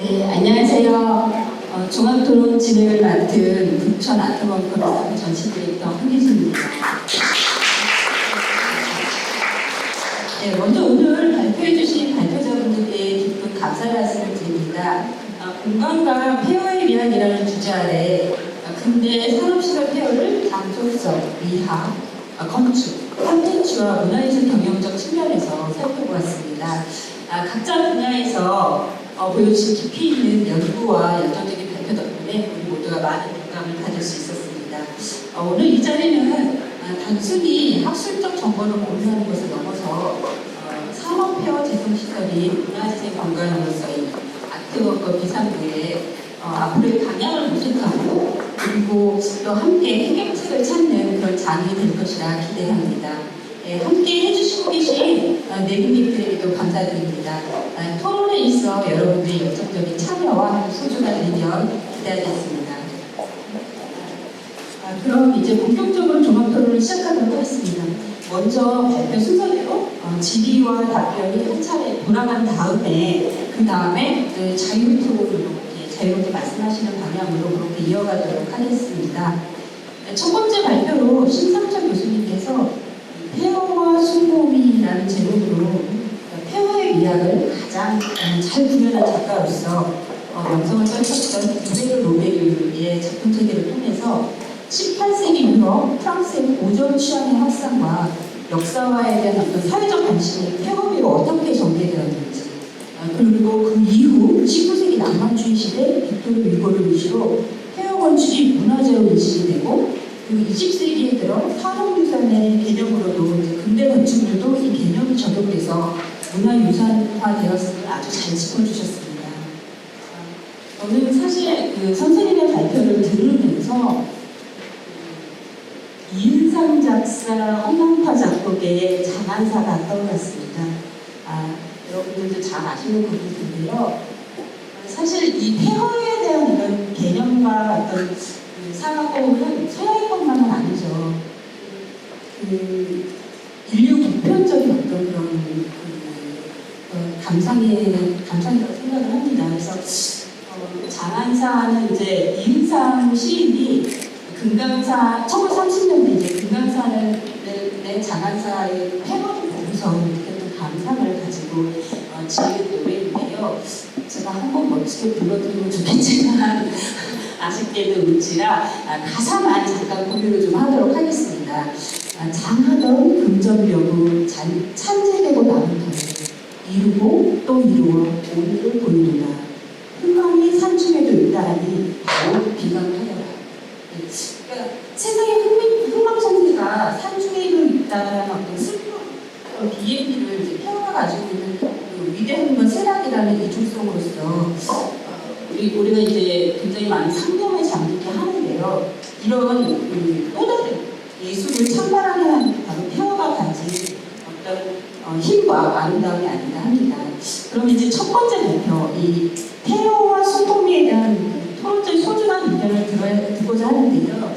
네, 안녕하세요. 종합토론 진행을 맡은 부천 아트워크 전시 디렉터 황기순입니다. 네, 먼저 오늘 발표해주신 발표자분들께 깊은 감사 말씀을 드립니다. 공간과 폐허의 미학이라는 주제 아래 근대 산업시설 폐허를 장소적, 미학, 건축, 콘텐츠와 문화예술 경영적 측면에서 살펴보았습니다. 각자 분야에서 보여주신 깊이 있는 연구와 열정적인 발표 덕분에 우리 모두가 많은 공감을 가질 수 있었습니다. 오늘 이 자리는 단순히 학술적 정보를 공유하는 것을 넘어서 산업폐허 재생시설인 문화재생 공간으로서의 아트워크 비상구에 앞으로의 방향을 모색하고 그리고 또 함께 해결책을 찾는 그런 장이 될 것이라 기대합니다. 함께 해주시고 계신 내빈님들에게도 감사드립니다. 토론에 있어 여러분들의 열정적인 참여와 소중한 의견 기대하겠습니다. 그럼 이제 본격적으로 종합토론을 시작하도록 하겠습니다. 먼저 발표 순서대로 질의와 답변이 한 차례 돌아간 다음에 그 다음에 자유 토론으로 자유롭게 말씀하시는 방향으로 그렇게 이어가도록 하겠습니다. 첫 번째 발표로 신상철 교수님께서 폐허와 순고미라는 제목으로 폐허의 미학을 가장 잘 구현한 작가로서 명성을 떨쳤던 이베르 로베르의 작품 체계를 통해서 18세기 유럽, 프랑스의 고전 취향의 확산과 역사화에 대한 어떤 사회적 관심이 폐허비로 어떻게 전개되었는지 그리고 그 이후 19세기 낭만주의 시대 빅토르 위고를 위시로 폐허 건축이 문화재로 인식이 되고 그리고 20세기에 들어 산업유산의 개념으로도 근대 건축물도 이 개념이 적용돼서 문화유산화 되었음을 아주 잘 짚어주셨습니다. 저는 사실 그 선생님의 발표를 들으면서 이은상 작사 홍명파 작곡의 장안사가 떠올랐습니다. 여러분들도 잘 아시는 부분인데요. 사실 이 폐허에 대한 이런 개념과 어떤 사고는 서양의 것만은 아니죠. 인류 보편적인 어떤 그런 감상이라고 생각을 합니다. 그래서 장안사는 이제 이은상 시인이 금강사 1930년대 이제 금강산을 낸 장안사의 폐허를 보면서 느꼈던 감상을 가지고 지은 노래인데요. 제가 한번 멋지게 불러드리면 좋겠지만 아쉽게도 음치라 가사만 잠깐 공유를 좀 하도록 하겠습니다. 장하던 금전벽우 찬재되고 남은 터를 이루고 또 이루어 오늘을 보이리라. 흥망이 산중에도 있다니 바로 비강하여라. 그러니까 세상에 흥망성쇠가 산중에도 있다는 어떤 슬픈 비행기를 이제 폐허가 가지고 있는 그 위대한 건 세락이라는 이중성으로서 우리가 이제 굉장히 많은 상념에 잠기게 하는데요. 이런 또 다른 예술을 창발하게 하는 바로 폐허가 가진 어떤 힘과 아름다움이 아닌가 합니다. 그럼 이제 첫 번째 발표, 이 폐허와 순고미에 대한 토론적 소중한 의견을 듣고자 하는데요.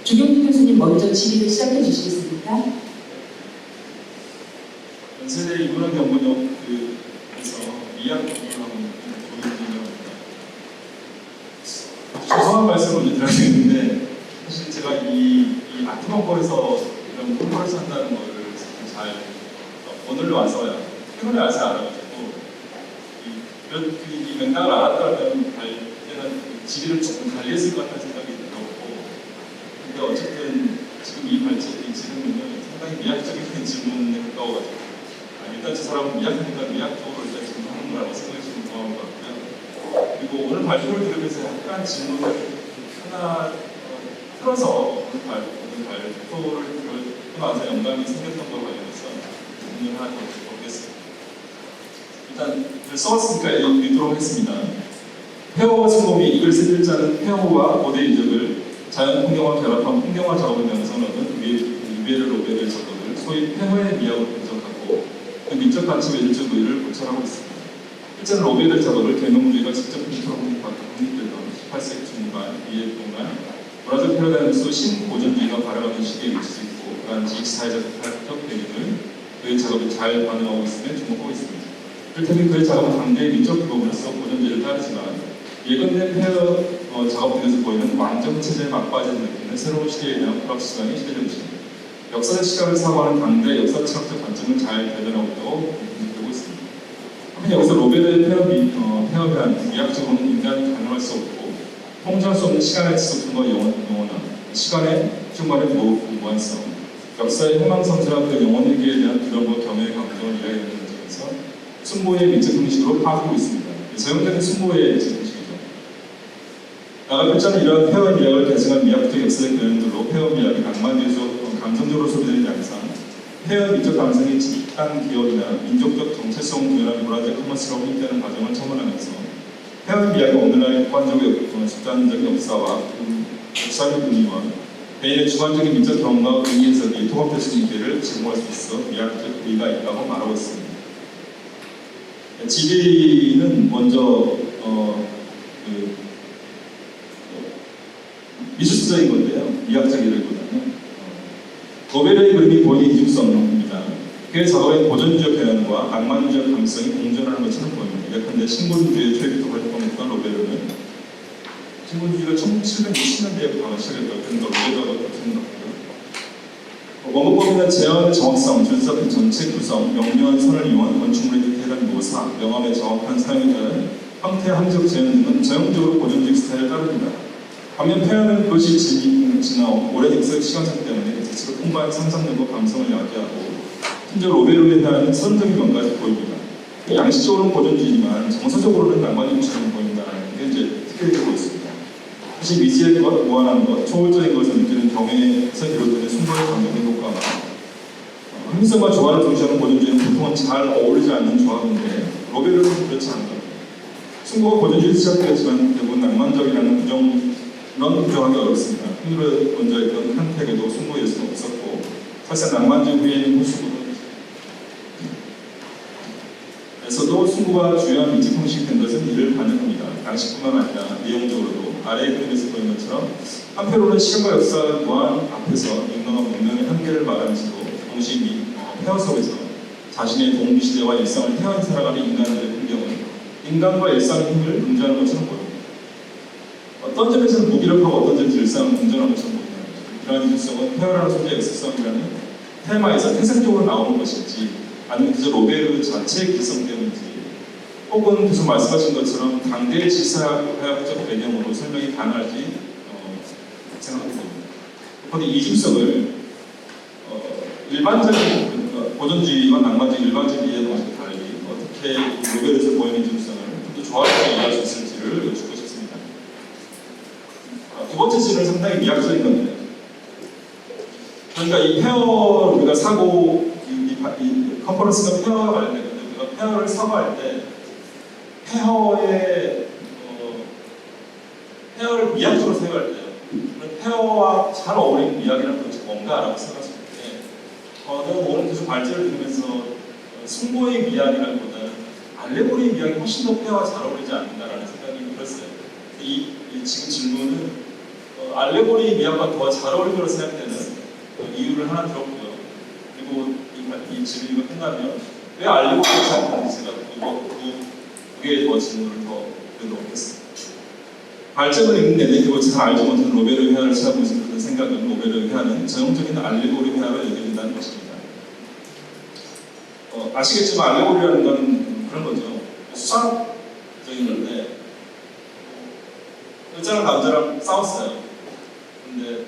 주경민 교수님 먼저 질의를 시작해 주시겠습니까? 연세대 인문학 연구원에서 미학 연구하는 죄송한 말씀을 먼저 드려야겠는데 사실 제가 이 아트벙커에서 이런 홍보를 한다는 거를 잘 오늘로 와서야 최근에 와서 알아가지고 이 맥락을 알았다면 발제는 질의를 조금 달리했을 것 같다는 생각이 들었고 근데 어쨌든 지금 이 질문은 상당히 미학적인 질문에 가까워가지고 일단 저 사람은 미학하니까 미학 쪽으로 일단 질문하는구나 생각이 좀 고마운 것 같고요. 그리고 오늘 발표를 들으면서 약간 질문을 하나 풀어서 오늘 발표를 들으면서 영감이 생겼던 것 관련해서 질문을 하나 더 드려보겠습니다. 일단 써왔으니까 읽도록 하겠습니다. 폐허와 순고미 이 글 세 글자는 폐허와 고대 인적을 자연 풍경과 결합한 풍경화 작업을 명성하는 이베르 로베르 작업을 소위 폐허의 미학으로 분석하고 그 미적 관점의 일적 의의를 고찰하고 있습니다. 실제로 로베르 작업을 개농주의가 직접 독립되던 18세기 중반 이해 동안 문화적 패러다임으로서 신고전주의가 발효하는 시기에 미칠 수 있고 그러한 지식사회적 개념을 그의 작업이 잘 반영하고 있음에 주목하고 있습니다. 일테면 그의 작업은 당대의 민족 기법으로서 보존제를 따르지만 예컨대 폐허 작업 등에서 보이는 왕정 체제에 막빠지는 느끼는 새로운 시대에 대한 불확실성이 시대적 것입니다. 역사적 시각을 사고하는 당대 역사 철학적 관점을 잘 대변하고 있다고 분석되고 있습니다. 한편 여기서 로베르의 폐허변, 미학적으로는 인간이 가능할 수 없고 통제할 수 없는 시간의 지속성과 영원함, 시간의 충만의 무한성, 역사의 희망성실한 그 영혼일기에 대한 두려움과 경외의 감정을 이야기하는 점에서 순보의 미적 형식으로 파악하고 있습니다. 전형적인 순보의 미적 형식이죠. 나가 필자는 이러한 폐허 미학을 계승한 미학적 역사적 변형들로 폐허 미학이 낭만적으로 감성적으로 소비되는 양상, 폐허 미적 감성의 집단 기업이나 민족적 정체성 구현한 문화적 커머스로 확립되는 과정을 첨언하면서 폐허 미학이 오늘날의 객관적이고 집단적 역사와 역사의 분위와 개인의 주관적인 민족 경험과 의미 해석이 통합될 수 있는 기회를 제공할 수 있어 미학적 의의가 있다고 말하고 있습니다. 지리는 먼저 미술적인 건데요. 미학적이라기보다는 로베르의 그림이 보이는 이중성입니다. 그의 작업의 고전주적 개연과 낭만주적 감성이 공존하는 것처럼 보입니다. 예컨대 신군주의 초입부터 활동했던 로베르는 신군주의가 1760년대에 시작했다고 그런 로베르가 생각합니다. 원고법이나 제어의 정확성, 줄서핀 전체 구성, 명료한 선을 이용한 건축물의 디테일한 묘사, 명암의 정확한 사용에 따른 형태 함적 재현 등은 전형적으로 고전주의 스타일을 따릅니다. 반면 폐허는 그것이 지나온 오랜 역사적 시간차 때문에 자체로 풍부한 상상력과 감성을 야기하고 심지어 로베르에 대한 선적인 면까지 보입니다. 양식적으로는 고전주의지만 정서적으로는 낭만주의처럼 보인다는 게 이제 특별되고 있습니다. 사실 미지의 것, 무한한 것, 초월적인 것을 느끼는 경외에서 비롯되는 순간의 감정의 효과가 흥성과 조화를 중시하는 고전주의는 보통은 잘 어울리지 않는 조합인데 로베르는 그렇지 않다. 순고가 고전주의에서 시작되었지만 대부분 낭만적이라는 그런 부정하기 어렵습니다. 흥미를 먼저 했던 칸텍에도 순고의 요소는 없었고 사실 낭만주의 후에는 호수에서도 순고가 주요한 미적 형식이 된 것은 이를 반영합니다. 양식뿐만 아니라 내용적으로도 아래의 그림에서 보인 것처럼 한편으로는 시간과 역사 또한 앞에서 인간과 문명의 한계를 말하면서도 동시에 폐허 속에서 자신의 동시대와 일상을 태어나 살아가는 인간들의 풍경은 인간과 일상의 힘을 응징하는 것처럼 보입니다. 어떤 점에서는 무기력하고 어떤 점에서 일상을 공존하는 것처럼 보인다는 거죠. 이러한 이중성은 폐허라는 소재의 역사성이라는 테마에서 태생적으로 나오는 것인지 아니면 그저 로베르 자체의 기성 때문인지 혹은 계속 말씀하신 것처럼 당대의 질서학적 배경으로 설명이 가능할지 생각합니다. 그런데 이중성을 일반적인 고전주의와 낭만주의 일반적인 이해와 달리 어떻게 로베르에서 보이는 이중성을 좀 더 조화롭게 이해할 수 있을지를 여쭙고 싶습니다. 두 번째 질문은 상당히 미학적인 건데, 그러니까 이 폐허 우리가 사고 이 컨퍼런스가 폐허와 관련된 건데 우리가 폐허를 사고할 때 폐허를 미학적으로 생각할 때요. 폐허와 잘 어울리는 미학이라는 것이 뭔가라고 생각했을 때 저는 오늘 계속 발제를 들으면서 승고의 미학이라기보다는 알레고리의 미학이 훨씬 더 폐허와 잘 어울리지 않는다라는 생각이 들었어요. 지금 질문은 알레고리의 미학과 더 잘 어울리는 걸로 생각되는 이유를 하나 들었고요. 그리고 이 질문이 끝나면 왜 알레고리를 생각하는지 제가 그게 더 질문을 더 넣겠습니다. 발전을 읽는 내내 그걸 잘 알지 못한 로베르 회화를 찾아보고 있는 그런 생각은 로베르 회화는 전형적인 알레고리 회화로 여겨진다는 것입니다. 아시겠지만 알레고리라는 건 그런 거죠. 수학적인 건데 여자랑 남자랑 싸웠어요. 근데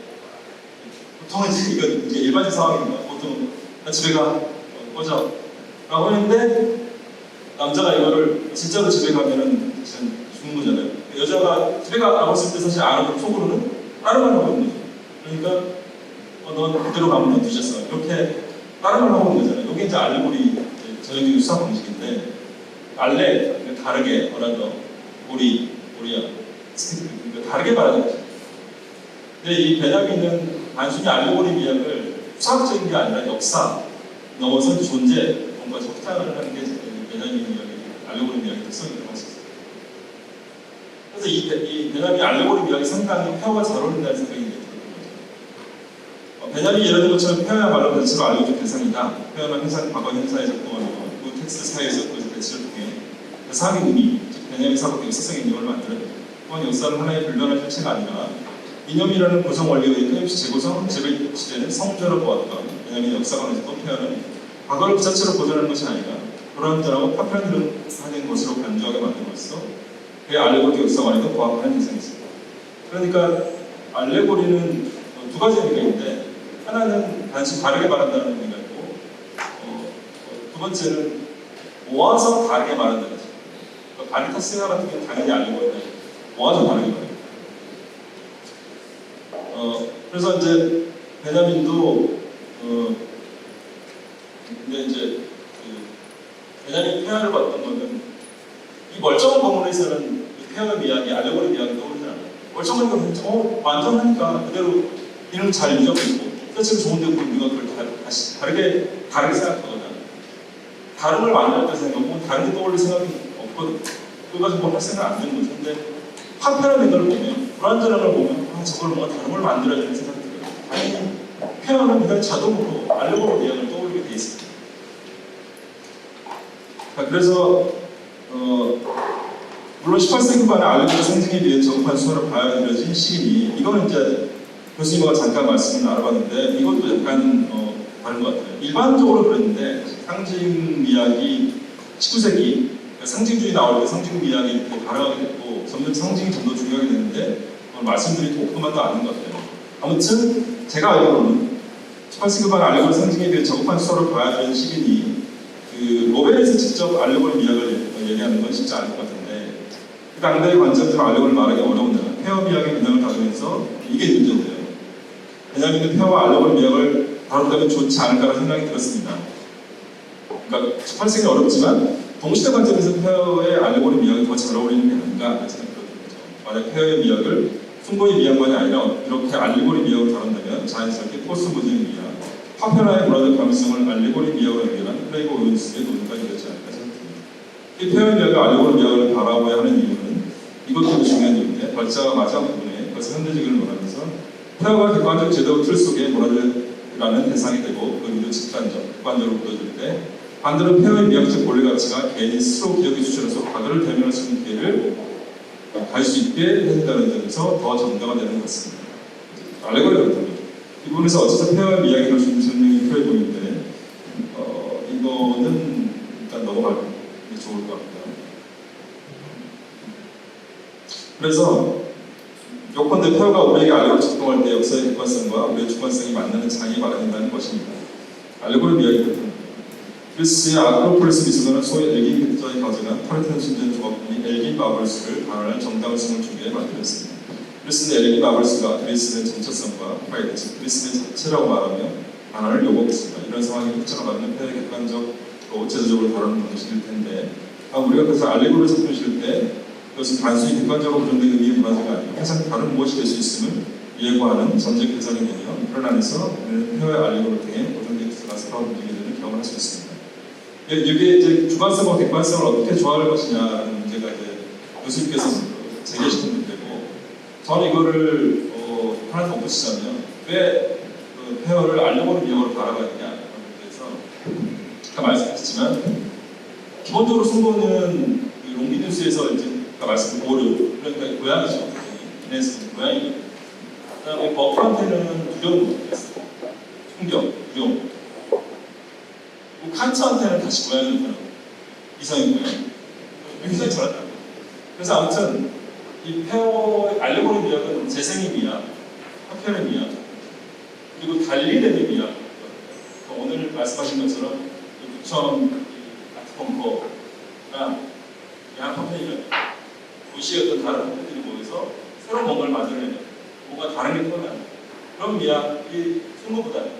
보통 이제 일반적 상황입니다. 보통 집에 가 보자 라고 했는데 남자가 이거를 진짜로 집에 가면은 죽는 거잖아요. 여자가 집에 가라고 했을 때 사실 안 하고 속으로는 다른 말 하고 있는 거죠. 그러니까 넌 그대로 가면 넌 뒤졌어. 이렇게 다른 말 하고 있는 거잖아요. 이게 이제 알레고리 전형적인 수학 방식인데 알레 다르게 뭐라도 오리야 다르게 말하는 거죠. 근데 이 베냐민은 단순히 알레고리 미학을 수학적인 게 아니라 역사 넘어선 존재 뭔가 적당을 하는 게 베냐민 미학의 알레고리 미학의 특성이라고 할 수 있어요. 그래서 이 베냐민 알레고리 미학이 상당히 폐허와 잘 어울린다는 생각이 드는 거죠. 베냐민이 예를 든 것처럼 폐허야말로 대체로 알고적 대상이다. 폐허는 항상 과거 현상에 작동하고 그 텍스트 사이에서 그 대체를 통해 사학의 의미, 즉 베냐민 사학의 역사적인 이념을 만드는 또한 역사는 하나의 불변한 실체가 아니라 이념이라는 구성 원리의 끊임없이 재구성, 재배치되는 성조로 보았던 베냐민 역사관에서 또 표현은 과거를 그 자체로 보존하는 것이 아니라 불완전하고 파편화된 것으로 간주하게 만듦으로써 그의 알레고리 역사관에도 부합하는 대상이 있습니다. 그러니까 알레고리는 두 가지 의미가 있는데 하나는 단지 다르게 말한다는 의미가 있고 두 번째는 모아서 다르게 말한다는 거죠. 그러니까 바리타스가 같은 경우는 당연히 알레고리인데 모아서 다르게 말해요. 그래서 이제 베냐민도 근데 이제 베냐민 폐하를 봤던 거는 이 멀쩡한 건물에서는 폐하의 이야기, 알레고리 이야기 떠오르지 않아요. 멀쩡한 건 완전하니까 그대로 이름 잘 유지하고 있고 실제로 좋은데 우리가 그걸 다시 다르게 생각하거나 다른 걸 만들 때 생각하고 다른 게 떠올릴 생각이 없거든. 그거 가지고 뭐 할 생각 안 드는 거죠. 근데 파편화된 걸 보면 불완전한 걸 보면 저걸 뭔가 다른 걸 만들어야 되는 생각이 들어요. 당연히 폐하는 그냥 자동으로 알레고리 이야기를 떠올리게 돼 있습니다. 그래서 물론 18세기 반의 알레고리 상징에 비해 적합한 수화로 봐야 이뤄진 시인이 이거는 이제 교수님과 잠깐 말씀을 나눠봤는데 이것도 약간 다른 것 같아요. 일반적으로 그랬는데 상징 이야기 19세기 상징주의 나올 때 상징 이야기 이렇게 발행하게 됐고 점점 상징이 좀 더 중요하게 됐는데 말씀드리기 그만도 아닌 것 같아요. 아무튼 제가 알기로는 18세기 반 알레고리 상징에 비해 적합한 수화로 봐야 되는 시인이 로벨에서 직접 알레고리 이야기를 얘기하는 건 쉽지 않을 것 같은데 그 당대의 관점에서 알레고리를 말하기 어려운 데는 폐허 미학의 문양을 다루면서 이게 문제인데요. 베냐민은 폐허와 알레고리 미학을 다룬다면 좋지 않을까라는 생각이 들었습니다. 그러니까 18세기는 어렵지만 동시대 관점에서 폐허의 알레고리 미학이 더 잘 어울리는 게 아닌가 생각이 들거든요. 만약 폐허의 미학을 숭고의 미학만이 아니라 이렇게 알레고리 미학을 다룬다면 자연스럽게 포스트 모더니즘의 미학, 파편화의 문화적 가능성을 알레고리 미학으로 연결한 플레이고 오윤스의 논의까지 되지 않을까 생각합니다. 이 폐허의 미학을 알레고리 미학을 바라봐야 하는 이유는 이것도 중요한 이유인데 발자가 마지막 부분에 그것을 현대적으로 논하면서 폐허가 객관적 제도 틀 속의 문화적이라는 대상이 되고 그 의미도 객관적으로 묻어질 때 반대로 폐허의 미학적 본래 가치가 개인이 스스로 기억의 주체로서 과거를 대면할 수 있는 기회를 갈 수 있게 해준다는 점에서 더 정당화되는 것 같습니다. 알레고리가 그렇다면 이 부분에서 어째서 폐허의 미학이 좀 설명이 필요해 보이는데 이거는 일단 넘어가는 게 좋을 것 같고요. 그래서 요컨대 폐허가 우리에게 알레고리 작동할 때 역사의 객관성과 우리의 주관성이 만나는 장이 마련된다는 것입니다. 알레고리 미학이 그리스의 아크로폴리스 미소는 소위 엘긴 객자의 가져간 파르테논 신전 조각품인 엘긴 마블스를 반환할 정당성을 주기 위해 만들었습니다. 그리스는 엘긴 마블스가 그리스의 정체성과 프라이드, 즉 그리스의 자체라고 말하며 반환을 요구했습니다. 이런 상황이 특징을 받는 폐허의 객관적으로 제도적으로 다루는 방식일 텐데 우리가 그래서 알레고리를 접근실 때 그것은 단순히 객관적으로 보존된 의미의 문화적이 아니라 항상 다른 무엇이 될 수 있음을 예고하는 전적 대상이 되며 그런 안에서 우리는 폐허의 알레고리를 통해 보존된 역사가 새로운 움직임이 되는 경험을 할 수 있습니다. 이게 이제 주관성과 객관성을 어떻게 조화할 것이냐는 문제가 이제 교수님께서 제기하시는 문제고 저는 이거를 하나 더 붙이자면 왜 폐허를 알레고리 미학으로 바라봐야 되냐는 문제에서 아까 말씀하셨지만 기본적으로 숭고는 롱기누스에서 이제 아까 말씀드린 보르 그러니까 고양이죠. 이네스는 고양이. 그다음에 버프한테는 두려움이 있어요. 충격, 두려움. 칸츠한테는 다시 고양이를 보는 이성의 고양이. 굉장히 잘한다. 그래서 아무튼 이 폐허의 알레고리 미학은 재생의 미학, 파편의 미학, 그리고 달리레의 미학. 오늘 말씀하신 것처럼 부천 아트벙커나 양파편이라는 도시의 어떤 다른 형태들이 모여서 새로운 뭔가를 만들어내는 뭔가 다른 게 떠나는 그런 미학이 숭고보다는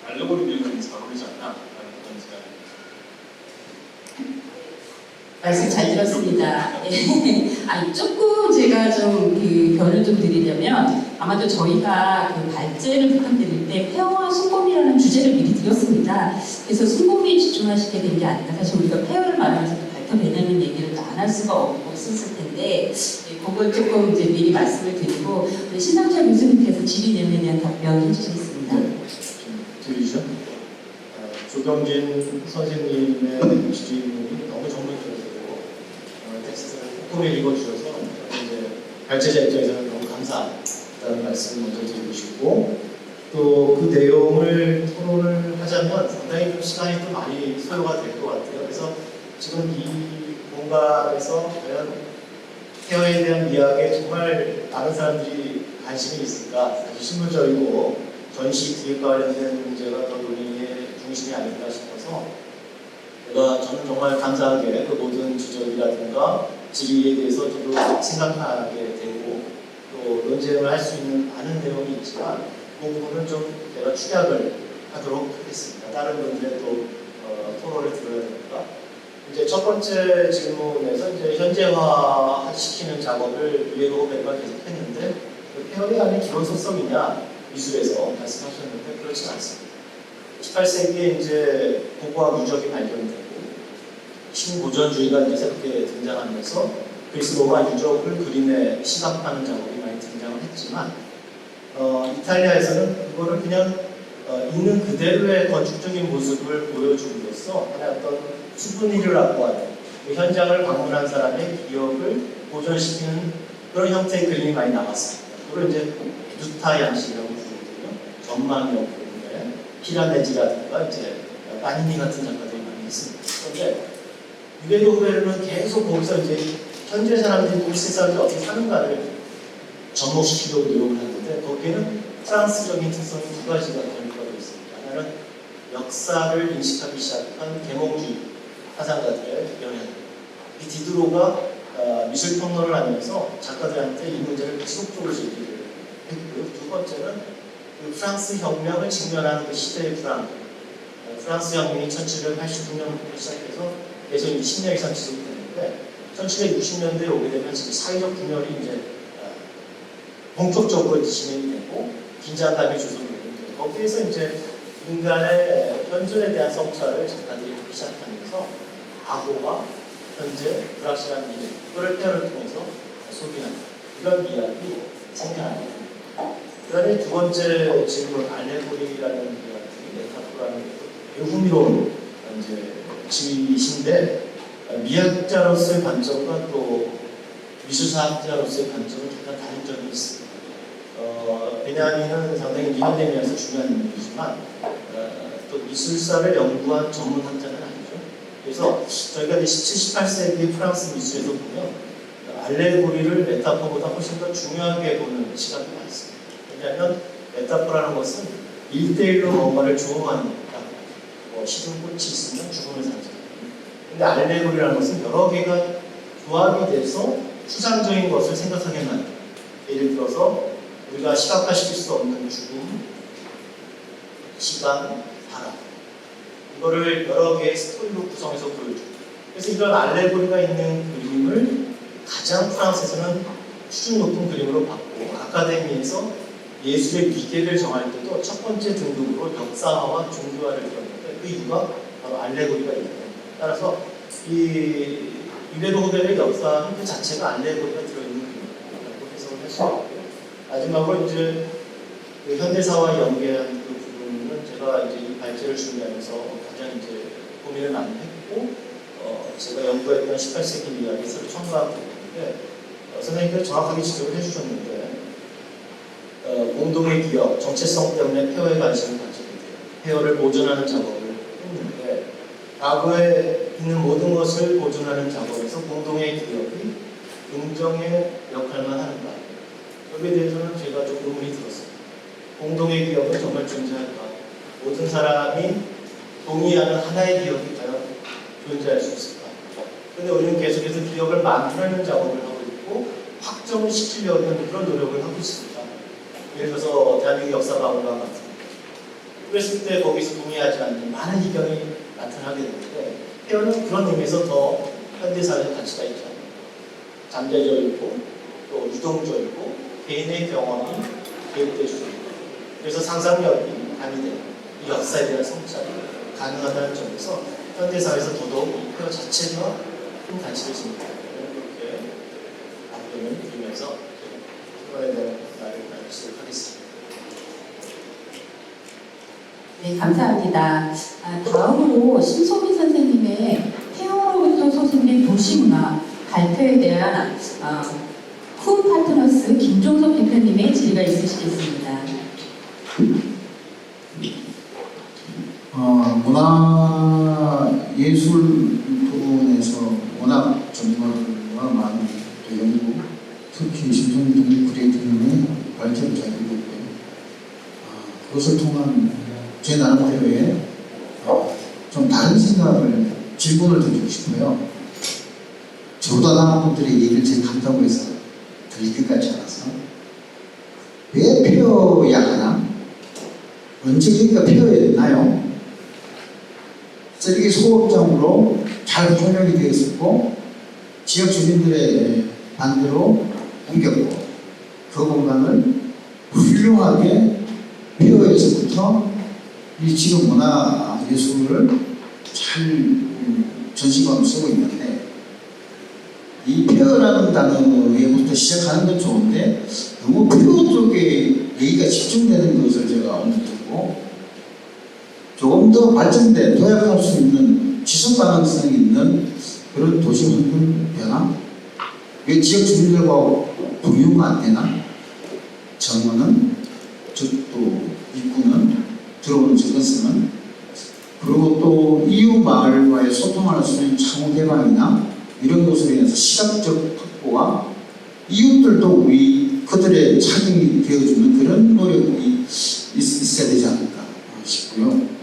알레고리 미학이 잘 어울리지 않나. 말씀 잘 들었습니다. 조금 제가 좀 변을 좀 드리려면 아마도 저희가 발제를 부탁드릴 때 폐허와 숭고미라는 주제를 미리 드렸습니다. 그래서 숭고미에 집중하시게 된 게 아닌가. 사실 우리가 폐허를 말하면서 발표되는 얘기를 안 할 수가 없었을 텐데 그걸 조금 이제 미리 말씀을 드리고 신상철 교수님께서 질의내용에 대한 답변 해주시겠습니다. 들리죠? 조경진 선생님의 질문이 너무 전문적이고 꾸며 읽어주셔서 이제 발제자 입장에서는 너무 감사하다는 말씀을 먼저 드리고 싶고, 또 그 내용을 토론을 하자면 상당히 좀 시간이 또 많이 소요가 될 것 같아요. 그래서 지금 이 공간에서 과연 케어에 대한 이야기에 정말 많은 사람들이 관심이 있을까? 사실 실무적이고 전시 기획과 관련된 문제가 더 논의의 중심이 아닐까 싶어서 저는 정말 감사하게 그 모든 지적이라든가 질의에 대해서 저도 생각하게 되고 또 논쟁을 할 수 있는 많은 내용이 있지만 그 부분은 좀 제가 축약을 하도록 하겠습니다. 다른 분들도 토론을 들어야 되니까. 이제 첫 번째 질문에서 이제 현재화 시키는 작업을 유해로 후배가 계속했는데 그 폐허의 안에 기본 속성이냐 미술에서 말씀하셨는데 그렇지 않습니다. 18세기에 이제 고고학 유적이 발견되고 신고전주의가 이제 새롭게 등장하면서 그리스 로마 유적을 그림에 시각화하는 작업이 많이 등장을 했지만 이탈리아에서는 그거를 그냥 있는 그대로의 건축적인 모습을 보여줌으로써 하나의 어떤 수분위를 확보하는 그 현장을 방문한 사람의 기억을 보존시키는 그런 형태의 그림이 많이 나왔습니다. 그걸 이제 누타 양식이라고 부르거든요. 전망형 그림에 피라메지라든가 이제 파니니 같은 작가들이 많이 있습니다. 그런데 유베도 후베르는 계속 거기서 이제 현재 사람들이 그리스 사람들이 어떻게 사는가를 접목시키려고 노력을 하는데 거기에는 프랑스적인 특성이 두 가지가 결합되어 있습니다. 하나는 역사를 인식하기 시작한 계몽주의 화상가들의 영향. 이 디드로가 미술평론을 하면서 작가들한테 이 문제를 지속적으로 제기를 했고요. 두 번째는 그 프랑스 혁명을 직면하는 그 시대의 불안. 프랑스 혁명이 1789년부터 시작해서 계속 20년 이상 지속되는데 1760년대에 오게 되면 지금 사회적 분열이 이제 본격적으로 진행이 되고 긴장감이 조성되는데 거기에서 이제 인간의 현존에 대한 성찰을 작가들이 하기 시작하면서 과거와 현재 불확실한 미래 그걸 표현을 통해서 소개하는 이런 이야기 생겨납니다. 그 다음에 두 번째 질문 알레고리라는 이야기 메타포라는 게 매우 흥미로운 이제 지위이신데 미학자로서의 관점과 또 미술사학자로서의 관점은 약간 다른 점이 있습니다. 베냐민은 상당히 미학대면에서 중요한 인물이지만 또 미술사를 연구한 전문 학자는 아니죠. 그래서 저희가 17, 18세기 프랑스 미술에서 보면 알레고리를 메타포보다 훨씬 더 중요하게 보는 시각이 많습니다. 왜냐하면 메타포라는 것은 1대1로 뭔가를 조응하는 거다. 시든 꽃이 있으면 죽음을 상징합니다. 근데 알레고리라는 것은 여러 개가 조합이 돼서 추상적인 것을 생각하게 만듭니다. 예를 들어서 우리가 시각화시킬 수 없는 죽음, 시간, 바람 이거를 여러 개의 스토리로 구성해서 보여줍니다. 그래서 이런 알레고리가 있는 그림을 가장 프랑스에서는 수준 높은 그림으로 봤고 아카데미에서 예술의 위계를 정할 때도 첫 번째 등급으로 역사화와 종교화를 들었는데 그 이유가 바로 알레고리가 있는 겁니다. 따라서 이 유베도 후베르의 역사는 그 자체가 알레고리가 들어있는 그림이라고 해석을 할 수 있고요. 마지막으로 이제 그 현대사와 연계한 그 부분은 제가 이제 이 발제를 준비하면서 가장 이제 고민을 많이 했고 제가 연구했던 18세기 이야기에서 첨가한 부분인데 선생님께서 정확하게 지적을 해주셨는데 공동의 기억, 정체성 때문에 폐허에 관심을 가지게 돼요. 폐허를 보존하는 작업을 했는데 과거에 있는 모든 것을 보존하는 작업에서 공동의 기억이 긍정의 역할만 하는가? 여기에 대해서는 제가 좀 의문이 들었습니다. 공동의 기억은 정말 존재할까? 모든 사람이 동의하는 하나의 기억이 과연 존재할 수 있을까? 그런데 우리는 계속해서 기억을 만들어내는 작업을 하고 있고 확정을 시키려는 그런 노력을 하고 있습니다. 예를 들어서 대한민국 역사박물관 같은 그랬을 때 거기서 동의하지 않는 많은 의견이 나타나게 되는데 폐허는 그런 의미에서 더 현대사회의 가치가 있죠. 잠재적이고 또 유동적이고 개인의 경험이 개입될 수 있고 그래서 상상력이 가미되는 이 역사에 대한 성찰이 가능하다는 점에서 현대사회에서 더더욱 폐허 자체가 큰 가치를 지닙니다. 그렇게 답변을 드리면서 폐허에 대한 말을 나누도록 하겠습니다. 네, 감사합니다. 다음으로 심소민 선생님의 폐허로부터 소생된 도시문화 발표에 대한 쿤 파트너스 김종석 대표님의 질의가 있으시겠습니다. 문화예술 부분에서 워낙 전문가가 많은 또 연구, 특히 심성동 그레이트님의 발전을 잘 되고 있고요. 그것을 통한 제 나름대로의 좀 다른 생각을, 질문을 드리고 싶어요. 저보다 나은 분들의 얘기를 제가 간다고 해서 들릴 것 같지 않아서 왜 폐허야 하나? 언제 여기가 폐허였나요? 쓰레기 소각장으로 잘 활용이 되어 있었고 지역 주민들의 반대로 옮겼고 그 공간을 훌륭하게 폐허에서부터 이 지역 문화 예술을 잘 전시관으로 쓰고 있는데 이 폐허라는 단어에부터 시작하는 건 좋은데 너무 폐허 쪽에 얘기가 집중되는 것을 제가 오늘 듣고 조금 더 발전된, 도약할 수 있는 지속 가능성이 있는 그런 도시 환경 변화? 왜 지역 주민들과 공유가 안 되나? 정원은, 즉 또 입구는, 들어오는 접근성은, 그리고 또 이웃 마을과의 소통할 수 있는 창호 개방이나 이런 것으로 인해서 시각적 확보와 이웃들도 우리 그들의 착용이 되어주는 그런 노력이 있어야 되지 않을까 싶고요.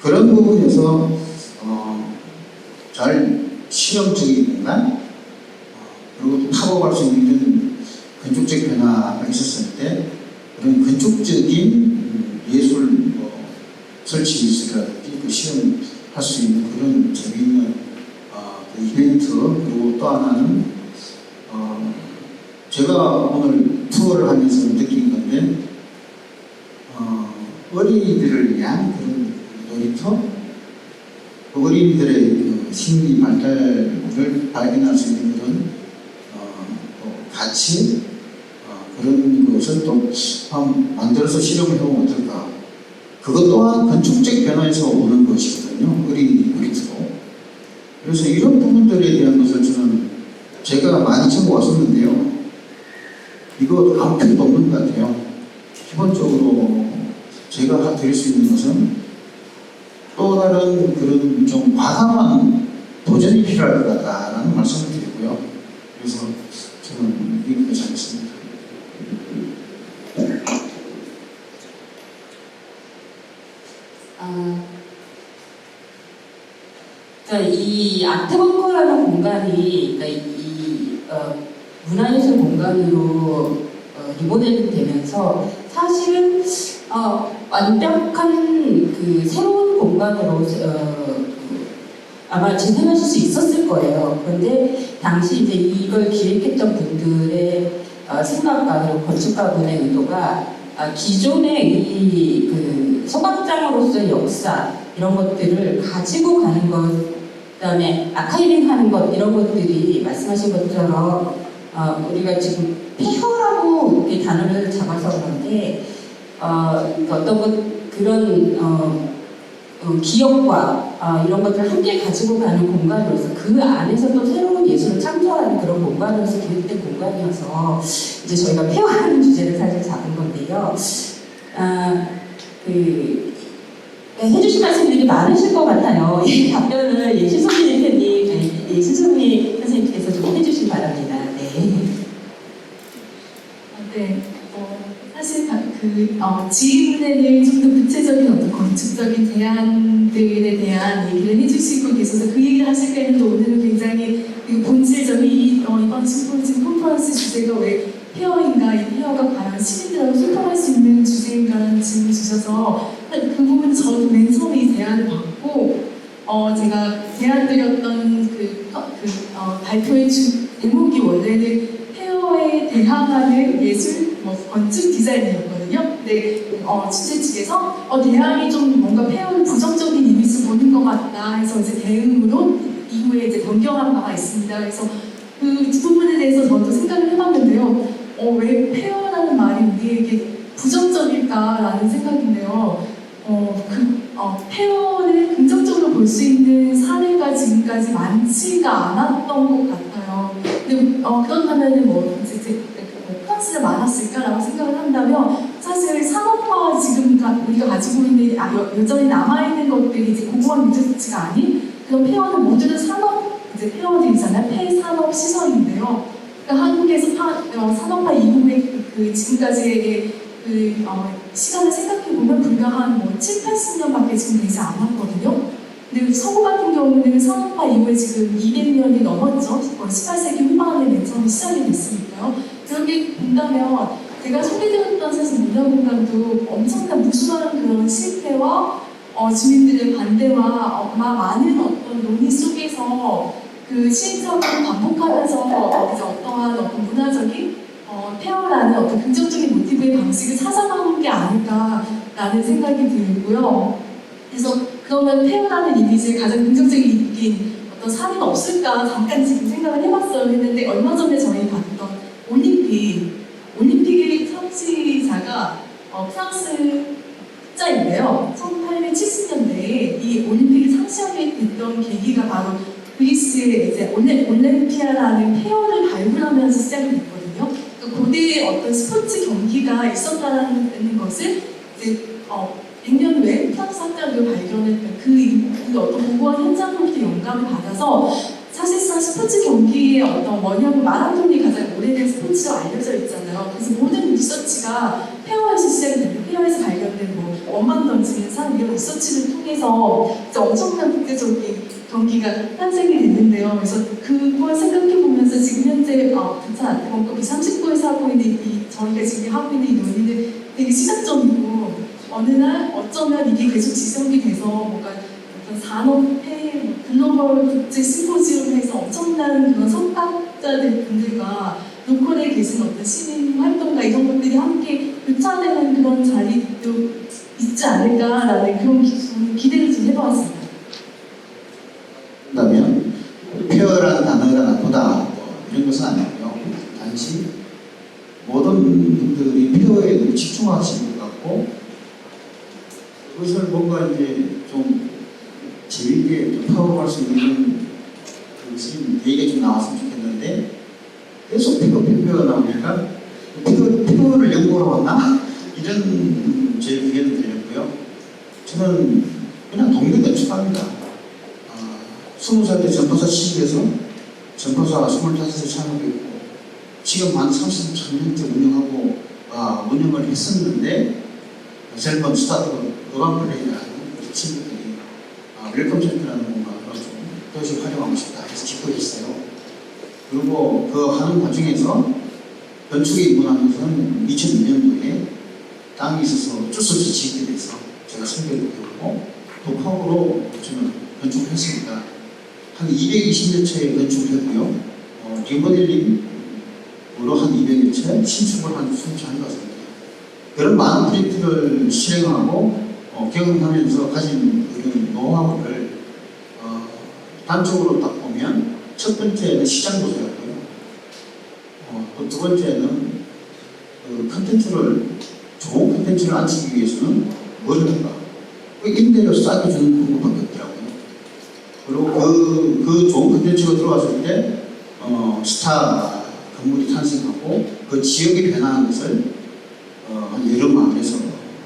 그런 부분에서 잘 실험적인 공간 그리고 파고갈 수 있는 건축적 변화가 있었을 때 그런 건축적인 예술 설치 기술이라든지 그 실험할 수 있는 그런 재미있는 그 이벤트 그리고 또 하나는 제가 오늘 투어를 하면서 느낀 건데 어린이들을 위한 그런 놀이터, 어린이들의 그 심리 발달을 발견할 수 있는 그런 가치 그런 것을 또 만들어서 실험을 해보면 어떨까. 그것 또한 건축적 변화에서 오는 것이거든요. 어린이 놀이터로. 그래서 이런 부분들에 대한 것을 저는 제가 많이 적어 왔었는데요. 이거 아무 필요도 없는 것 같아요. 기본적으로 제가 드릴 수 있는 것은 또 다른 그런 좀 과감한 도전이 필요할 것 같다라는 말씀을 드리고요. 그래서 저는 여기까지 하겠습니다. 그러니까 이 아트벙커라는 공간이 그러니까 문화예술 공간으로 리모델링 되면서 사실은 완벽한 그 새로운 공간으로 아마 재생하실 수 있었을 거예요. 그런데 당시 이제 이걸 기획했던 분들의 생각과 그리고 건축가분의 의도가 기존의 이 그 소각장으로서의 역사 이런 것들을 가지고 가는 것, 그다음에 아카이빙하는 것 이런 것들이 말씀하신 것처럼 우리가 지금 폐허라고 이렇게 단어를 잡아서 그런데 어떤 것 그런 기억과 이런 것들을 함께 가지고 가는 공간으로서 그 안에서 또 새로운 예술을 창조하는 그런 공간으로서 기획된 공간이어서 이제 저희가 폐허라는 주제를 사실 잡은 건데요. 해주신 말씀들이 많으실 것 같아요. 이 답변을 신성민 대표님, 신성민 선생님께서 좀 해주시기 바랍니다. 네. 사실 질문에는 좀 더 구체적인 어떤 건축적인 제안들에 대한 얘기를 해주시고 계셔서 그 얘기를 하실 때는 또 오늘은 굉장히 본질적인 이번 심포지엄 컨퍼런스 주제가 왜 폐허인가, 이 폐허가 과연 시민들하고 소통할 수 있는 주제인가라는 질문을 주셔서 그 부분 저도 맨 처음에 이 제안을 받고 제가 제안드렸던 발표의 제목이 원래는 폐허에 대항하는 예술, 건축 디자인이었거든요. 근데 주최 측에서 대항이 좀 뭔가 폐허를 부정적인 이미지로 보는 것 같다 해서 이제 대응으로 이후에 이제 변경한 바가 있습니다. 그래서 그 부분에 대해서 저도 생각을 해봤는데요. 왜 폐허라는 말이 우리에게 부정적일까라는 생각인데요. 폐허를 긍정적으로 볼 수 있는 사례가 지금까지 많지가 않았던 것 같아요. 하면은 뭐 프랑스가 많았을까라고 생각을 한다면 사실 산업화 지금 우리가 가지고 있는 여전히 남아있는 것들이 이제 공무원 유지수치가 아닌 그런 폐허는 모두는 산업 이제 폐허들이잖아요. 폐산업 시설인데요. 그러니까 한국에서 산업화 이후에 그 지금까지의 시간을 생각해 보면 불과 한 7, 80년밖에 지금 되지 않았거든요. 근데 서구 같은 경우는 산업화 이후에 지금 200년이 넘었죠. 18세기 후반에 맨 처음 시작이 됐으니까요. 그렇게 본다면 제가 소개드렸던 사실 문화공간도 엄청난 무수한 그런 실패와 주민들의 반대와 많은 어떤 논의 속에서 그 시행착오를 반복하면서 이제 어떤 문화적인 폐허라는 어떤 긍정적인 모티브의 방식을 찾아가는 게 아닐까라는 생각이 들고요. 그래서 그러면 폐허라는 이미지의 가장 긍정적인 이긴 어떤 사례가 없을까 잠깐 지금 생각을 해봤어요. 했는데 얼마 전에 저희 봤던 올림픽의 창시자가 프랑스 자인데요. 1870년대에 이 올림픽이 창시하게 됐던 계기가 바로 그리스의 이제 올림피아라는 폐허를 발굴하면서 시작이 됐거든요. 그러니까 고대의 어떤 스포츠 경기가 있었다는 것을 이제 100년 후에 프랑스 학자들이 발견했던 그 어떤 공고한 현장으로부터 영감을 받아서 사실상 스포츠 경기의 어떤 원형은 마라톤이 가장 오래된 스포츠로 알려져 있잖아요. 그래서 모든 리서치가 폐허에서 시작이 됩니다. 폐허에서 발견된 원반 던지는 상 이런 리서치를 통해서 이제 엄청난 국제적인 경기가 탄생이 됐는데요. 그래서 그걸 생각해 보면서 지금 현재 부산 아트원급이 39에서 하고 있는 저희가 지금 하고 있는 이 논의는 되게 시작점이고 어느 날 어쩌면 이게 계속 지속이 돼서 뭔가 어떤 산업의 글로벌 국제 심포지움에서 엄청난 그런 선각자들 분들과 로컬에 계신 어떤 시민 활동가 이런 것들이 함께 교차되는 그런 자리도 있지 않을까라는 그런 기대를 좀 해보았습니다. 그렇다면 폐허라는 단어가 나쁘다 이런 것은 아니고요. 단지 모든 분들이 폐허에 너무 집중하시는 것 같고 그것을 뭔가 이제 좀 재미있게 좀 파악할 수 있는 그런 얘기가 좀 나왔으면 좋겠는데 계속 폐허가 나오니까 폐허를 연구하러 왔나? 이런 제 의견을 드렸고요. 저는 그냥 동네 건축합니다. 20살 때 전파사 취직해서 전파사 25살 창업했고 지금 한 33년째 운영하고 운영을 했었는데 셀번 스타트업 어반플레이라는 친구들이 웰컴 센터라는 공간으로 좀 도시 활용하고 싶다 해서 짓고 있어요. 그리고 그 하는 과정에서 건축에 입문하면서는 2002년도에 땅이 있어서 줄 수 없이 짓게 돼서 제가 설계를 배우고 독학으로 저는 건축을 했습니다. 한 220여 채 건축을 했고요. 리모델링으로 한 200여 채, 신축을 한 20채 한 것 같습니다. 그런 많은 프로젝트를 실행하고 경험하면서 가진 그런 노하우를 단적으로 딱 보면 첫 번째는 시장 조사였고요. 또 두 번째는 컨텐츠를 좋은 컨텐츠를 안치기 위해서는 뭘 할까? 임대료 싸게 주는 방법밖에 없더라고요. 그리고 그 좋은 컨텐츠가 들어왔을 때 스타 건물이 탄생하고 그 지역이 변화한 것을 한 여러 마을에서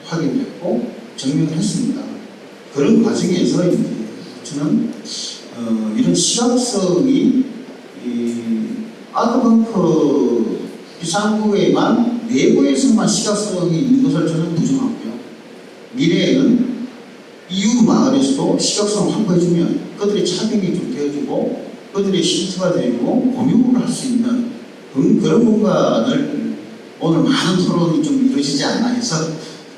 확인했고 증명을 했습니다. 그런 과정에서 저는 이런 시각성이 아트벙커 비상구에만 내부에서만 시각성이 있는 것을 저는 부정하고요. 미래에는 이웃 마을에서도 시각성을 확보해주면 그들의 차별이 좀 되어지고 그들의 실체가 되고 공유를 할 수 있는 그런 공간을 오늘 많은 토론이 좀 이루어지지 않나 해서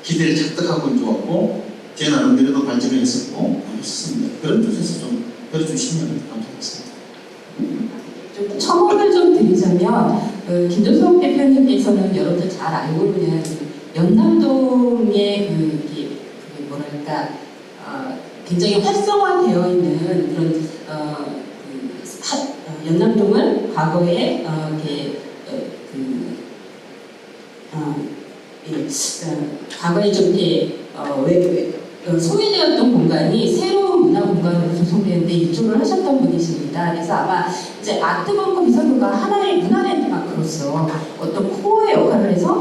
기대를 착득하고 좋았고 제 나름대로도 발전을 했었고 했습니다. 그런 뜻에서 좀 들어주시면 감사하겠습니다. 좀 첨언을 좀 드리자면 김종석 대표님께서는 여러분들 잘 알고 있는 연남동의 뭐랄까 굉장히 활성화되어 있는 그런 연남동을 과거에 과거에 좀 소외되었던 공간이 새로운 문화 공간으로 조성되는데 이쪽을 하셨던 분이십니다. 그래서 아마 이제 아트벙커 비서부가 하나의 문화 랜드마크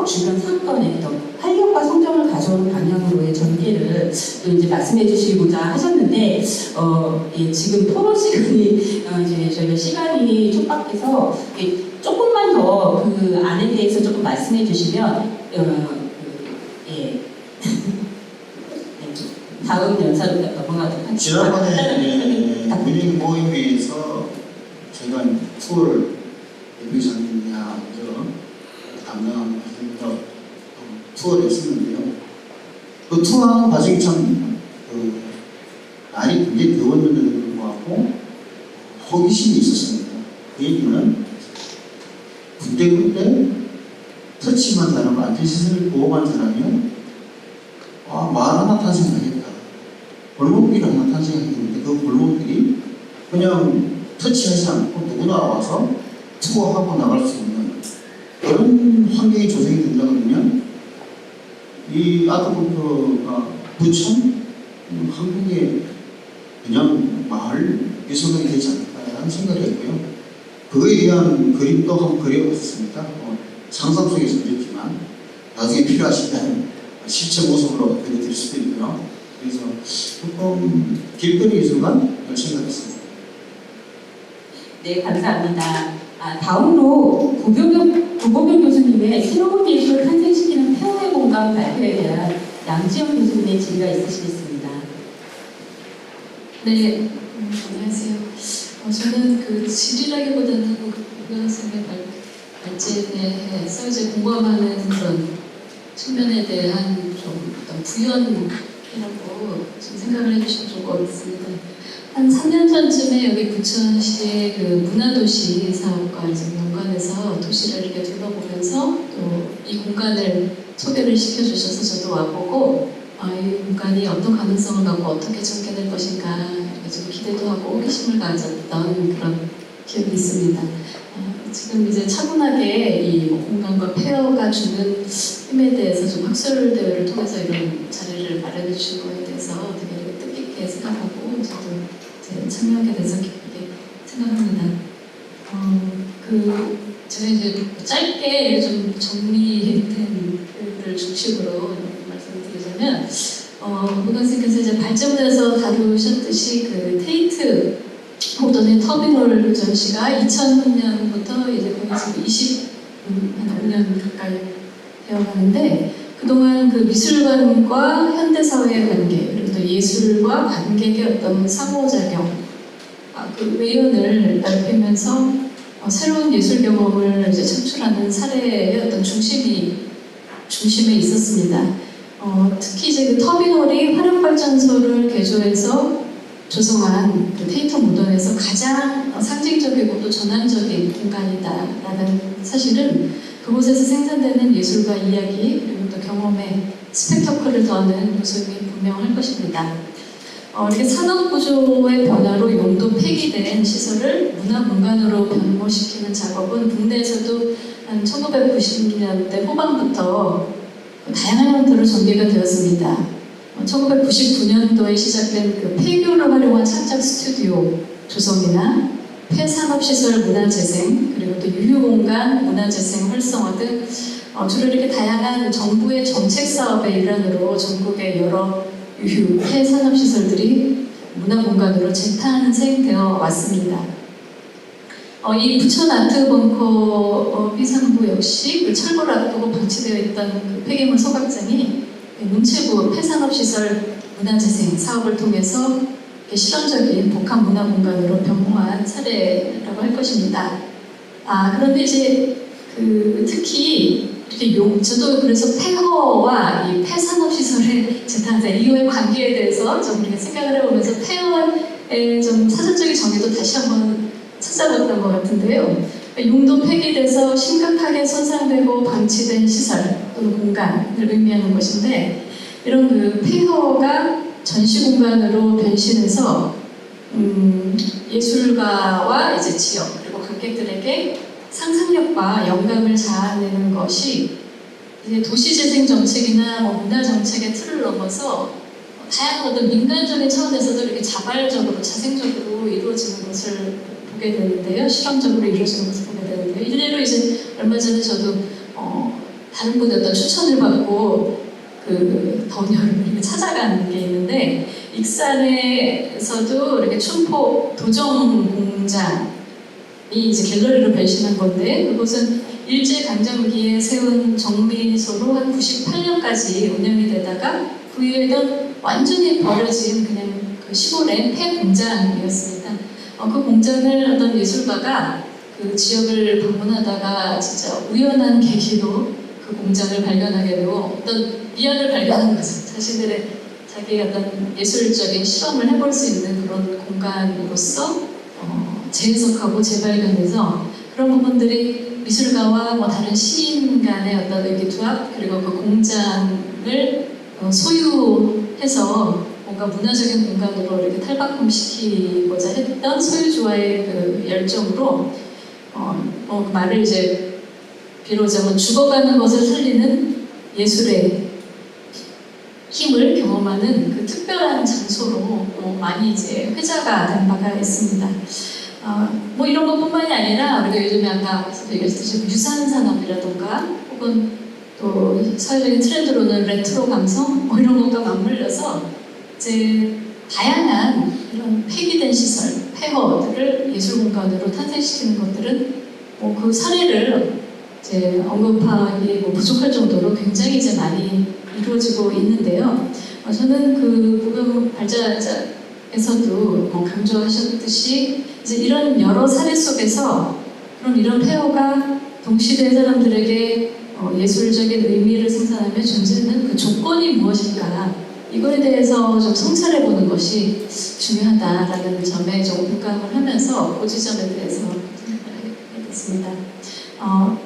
주변 사건에 또 활력과 성장을 가져오는 방향으로의 전개를 또 이제 말씀해 주시고자 하셨는데, 예, 지금 토론 시간이, 이제 저희가 시간이 촉박해서, 예, 조금만 더 그 안에 대해서 조금 말씀해 주시면, 예. 다음 연사로 넘어가도록 하겠습니다. 지난번에 문인 모임에서 저희가 투어를 예비장이냐 담당하는 투어를 했었는데요. 그 투어하는 과정이 참 날이 굉장히 더웠는데도 불구하고 호기심이 있었습니다. 그 얘기는 군데 터치만 사람, 안전시설을 보호한 사람이요. 마을 하나 탄생하겠다. 골목길 하나 탄생하겠는데 그 골목길이 그냥 터치하지 않고 누구나 와서 투어하고 나갈 수 있는 그런 환경이 조성이 된다 그러면 이 아트볼크가 부천 한국의 그냥 마을 유성이 되지 않을까라는 생각이 했고요. 그거에 대한 그림도 한번 그려봤습니다. 상상 속에서 그렸지만 나중에 필요하시면 실제 모습으로 그려드릴 수도 있고요. 그래서 조금 길거리 예술관 생각했습니다. 네, 감사합니다. 다음으로 구보경 교수님의 새로운 예술을 탄생시키는 폐허의 공간 발표에 대한 양지영 교수님의 질의가 있으시겠습니다. 네, 안녕하세요. 저는 그 질이라기보다는 구보경 선생님의 발제에 대해서 이제 공감하는 그런 측면에 대한 좀 어떤 구현이라고 좀 생각을 해주시면 좋을 것 같습니다. 한 3년 전쯤에 여기 부천시의 그 문화도시 사업과 이제 연관해서 도시를 이렇게 둘러보면서 또 이 공간을 소개를 시켜주셔서 저도 와보고 이 공간이 어떤 가능성을 갖고 어떻게 전개될 것인가 좀 기대도 하고 호기심을 가졌던 그런 기억이 있습니다. 지금 이제 차분하게 이 공간과 폐허가 주는 힘에 대해서 좀 학술 대회를 통해서 이런 자리를 마련해 주신 거에 대해서 되게 뜻깊게 생각하고 저도 참여하게 돼서 기쁘게 생각합니다. 제가 이제 짧게 좀 정리된 글을 중심으로 말씀을 드리자면, 구보경 선생님께서 이제 발전에서 다루셨듯이 그 테이트 호돈의 터미널 전시가 2000년부터 이제 거의 지금 한 5년 가까이 되어가는데, 그동안 그 미술관과 현대사회의 관계, 그리고 또 예술과 관객의 어떤 상호작용, 그 외연을 넓히면서 새로운 예술 경험을 이제 창출하는 사례의 어떤 중심에 있었습니다. 특히 이제 그 터미널이 화력발전소를 개조해서 조성한 그 테이터 모던에서 가장 상징적이고 또 전환적인 공간이다라는 사실은 그곳에서 생산되는 예술과 이야기 그리고 또 경험에 스펙터클을 더하는 요소임이 분명할 것입니다. 이렇게 산업 구조의 변화로 용도 폐기된 시설을 문화 공간으로 변모시키는 작업은 국내에서도 한 1990년대 후반부터 다양한 형태로 전개가 되었습니다. 1999년도에 시작된 그 폐교를 활용한 창작 스튜디오 조성이나 폐산업시설 문화재생 그리고 또 유휴공간 문화재생 활성화 등 주로 이렇게 다양한 정부의 정책 사업의 일환으로 전국의 여러 유휴 폐산업시설들이 문화공간으로 재탄생되어 왔습니다. 이 부천 아트벙커 B상부 역시 그 철거를 앞두고 방치되어 있던 그 폐기물 소각장이 문체부 폐산업시설 문화재생 사업을 통해서 실험적인 복합 문화공간으로 변모한 사례라고 할 것입니다. 그런데 이제 특히 이렇게 저도 그래서 폐허와 이 폐산업시설의 재탄생 이거의 관계에 대해서 좀 이렇게 생각을 해보면서 폐허의 좀 사전적인 정의도 다시 한번 찾아봤던 것 같은데요. 용도 폐기돼서 심각하게 손상되고 방치된 시설 또는 공간을 의미하는 것인데 이런 그 폐허가 전시 공간으로 변신해서 예술가와 이제 지역 그리고 관객들에게 상상력과 영감을 자아내는 것이 이제 도시재생 정책이나 문화 정책의 틀을 넘어서 다양한 어떤 민간적인 차원에서도 이렇게 자발적으로 자생적으로 이루어지는 것을 보게 되는데요. 실험적으로 이루어지는 것을 보게 되는데요. 일례로 이제 얼마 전에 저도 다른 분의 어떤 추천을 받고 그 더운 여름을 찾아가는 게 있는데, 익산에서도 이렇게 춘포 도정 공장이 이제 갤러리로 변신한 건데, 그곳은 일제강점기에 세운 정미소로 한 98년까지 운영이 되다가 그 이후에는 완전히 버려진 그냥 그 시골의 폐공장이었습니다. 그 공장을 어떤 예술가가 그 지역을 방문하다가 진짜 우연한 계기로 그 공장을 발견하게 되고 어떤 미학을 발견한 거죠. 자신들의 자기의 어떤 예술적인 실험을 해볼 수 있는 그런 공간으로서 재해석하고 재발견해서 그런 부분들이 미술가와 뭐 다른 시인 간의 어떤 의기투합, 그리고 그 공장을 소유해서 뭔가 문화적인 공간으로 이렇게 탈바꿈시키고자 했던 소유주와의 그 열정으로 말을 이제 비로자면 죽어가는 것을 살리는 예술의 힘을 경험하는 그 특별한 장소로 많이 이제 회자가 된 바가 있습니다. 뭐 이런 것뿐만이 아니라 우리가 요즘에 아까 얘기했듯이 유산 산업이라던가 혹은 또 사회적인 트렌드로는 레트로 감성 뭐 이런 것과 맞물려서 이제 다양한 이런 폐기된 시설, 폐허들을 예술 공간으로 탄생시키는 것들은 뭐 그 사례를 이제 언급하기 뭐 부족할 정도로 굉장히 이제 많이 이루어지고 있는데요. 저는 그 부금 발자에서도 강조하셨듯이 이제 이런 여러 사례 속에서 그럼 이런 폐허가 동시대 사람들에게 예술적인 의미를 생산하며 존재하는 그 조건이 무엇일까? 이거에 대해서 좀 성찰해보는 것이 중요하다라는 점에 좀 공감을 하면서 그 지점에 대해서 생각하겠습니다.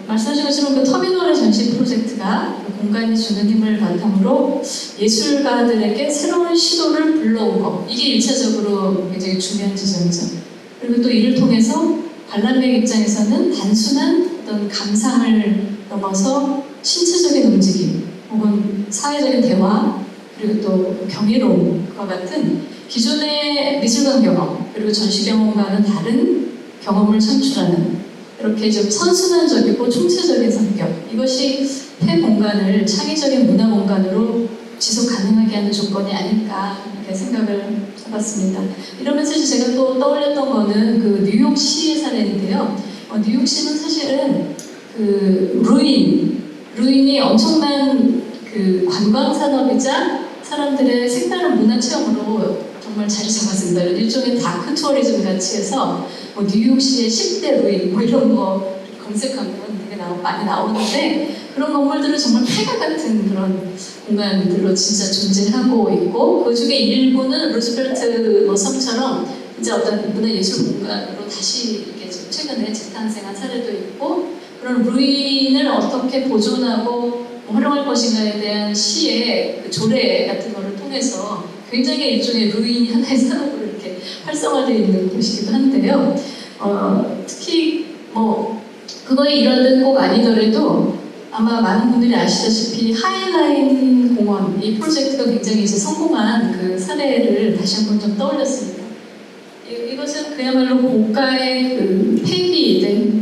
말씀하신 것처럼 그 터미널의 전시 프로젝트가 그 공간이 주는 힘을 바탕으로 예술가들에게 새로운 시도를 불러온 것, 이게 1차적으로 굉장히 중요한 지점이죠. 그리고 또 이를 통해서 관람객 입장에서는 단순한 어떤 감상을 넘어서 신체적인 움직임 혹은 사회적인 대화, 그리고 또 경이로움과 같은 기존의 미술관 경험 그리고 전시 경험과는 다른 경험을 창출하는 이렇게 좀 선순환적이고 총체적인 성격, 이것이 폐 공간을 창의적인 문화 공간으로 지속 가능하게 하는 조건이 아닐까 이렇게 생각을 해봤습니다. 이러면서 제가 또 떠올렸던 거는 그 뉴욕시의 사례인데요. 뉴욕시는 사실은 그 루인이 엄청난 그 관광 산업이자 사람들의 색다른 문화 체험으로 정말 자리 잡았습니다. 일종의 다크 투어리즘 같이 해서 뭐 뉴욕시의 10대 루인 뭐 이런 거 검색하면 되게 많이 나오는데, 그런 건물들은 정말 폐가 같은 그런 공간들로 진짜 존재하고 있고, 그 중에 일부는 루즈벨트 뭐 섬처럼 이제 어떤 문화예술 공간으로 다시 이렇게 최근에 재탄생한 사례도 있고, 그런 루인을 어떻게 보존하고 활용할 것인가에 대한 시의 그 조례 같은 거를 통해서 굉장히 일종의 루인이 하나의 산업으로 이렇게 활성화되어 있는 곳이기도 한데요. 특히 뭐 그거에 이런 꼭 아니더라도 아마 많은 분들이 아시다시피 하이라인 공원 이 프로젝트가 굉장히 이제 성공한 그 사례를 다시 한번 좀 떠올렸습니다. 이것은 그야말로 고가의 그 폐기된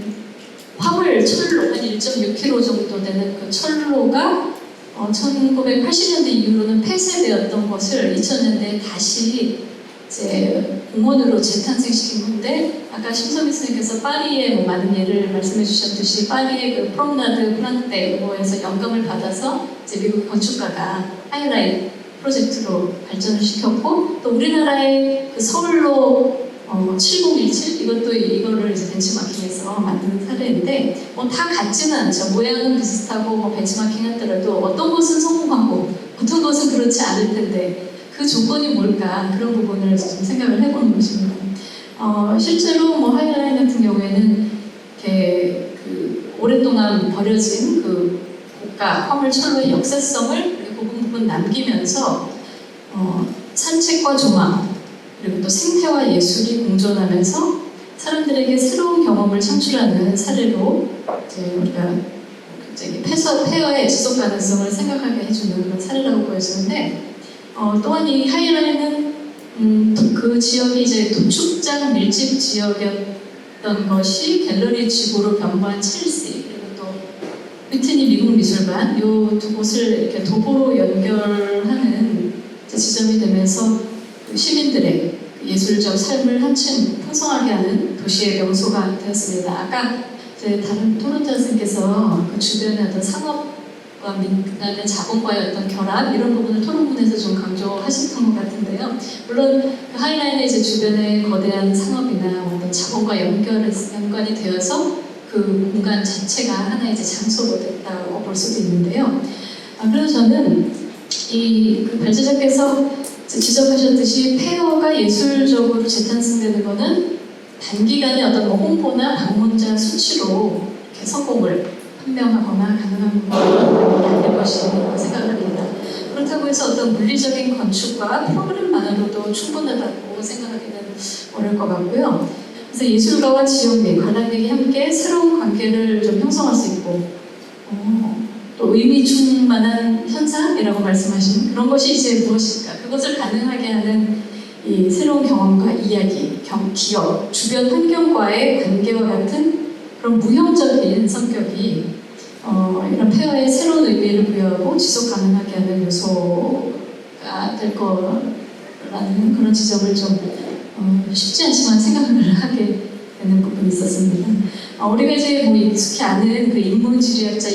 화물 철로 한 1.6km 정도 되는 그 철로가 1980년대 이후로는 폐쇄되었던 것을 2000년대에 다시 이제 공원으로 재탄생시킨 건데, 아까 심성희 선생님께서 파리의 뭐 많은 예를 말씀해 주셨듯이 파리의 그 프롬나드 플란테에서 영감을 받아서 이제 미국 건축가가 하이라인 프로젝트로 발전을 시켰고, 또 우리나라의 그 서울로 7017 이거를 이제 벤치마킹해서 만든 사례인데 뭐 다 같지는 않죠. 모양은 비슷하고 뭐 벤치마킹 하더라도 어떤 곳은 성공하고 어떤 곳은 그렇지 않을 텐데 그 조건이 뭘까, 그런 부분을 좀 생각을 해보는 것입니다. 실제로 뭐 하이라인 같은 경우에는 이렇게 그 오랫동안 버려진 그 고가 화물 철로의 역사성을 부분 남기면서 산책과 조망 그리고 또 생태와 예술이 공존하면서 사람들에게 새로운 경험을 창출하는 사례로 이제 우리가 굉장히 폐허의 지속 가능성을 생각하게 해주는 그런 사례라고 보여지는데, 또한 이 하이라인은 그 지역이 이제 도축장 밀집 지역이었던 것이 갤러리 지구로 변모한 첼시, 그리고 또 위트니 미국 미술관 요 두 곳을 이렇게 도보로 연결하는 지점이 되면서 시민들의 예술적 삶을 한층 풍성하게 하는 도시의 명소가 되었습니다. 아까 다른 토론자 선생님께서 그 주변의 어떤 상업과 민간의 자본과의 어떤 결합 이런 부분을 토론문에서 좀 강조하셨던 것 같은데요. 물론 그 하이라인의 이제 주변의 거대한 상업이나 어떤 자본과 연관이 되어서 그 공간 자체가 하나의 이제 장소로 됐다고 볼 수도 있는데요. 그래서 저는 그 발제자께서 지적하셨듯이 폐허가 예술적으로 재탄생되는 것은 단기간에 어떤 홍보나 방문자 수치로 이렇게 성공을 판명하거나 가능한 것은 아닐 것이라고 생각합니다. 그렇다고 해서 어떤 물리적인 건축과 프로그램만으로도 충분하다고 생각하기는 어려울 것 같고요. 그래서 예술가와 지역 내 관람객이 함께 새로운 관계를 좀 형성할 수 있고 또 의미 충만한 현상이라고 말씀하신 그런 것이 이제 무엇일까? 그것을 가능하게 하는 이 새로운 경험과 이야기, 기억, 주변 환경과의 관계와 같은 그런 무형적인 성격이 이런 폐허의 새로운 의미를 부여하고 지속 가능하게 하는 요소가 될 거라는 그런 지적을 좀 쉽지 않지만 생각을 하게 되는 부분이 있었습니다. 우리가 이제 뭐 익숙히 아는 그 인문지리학자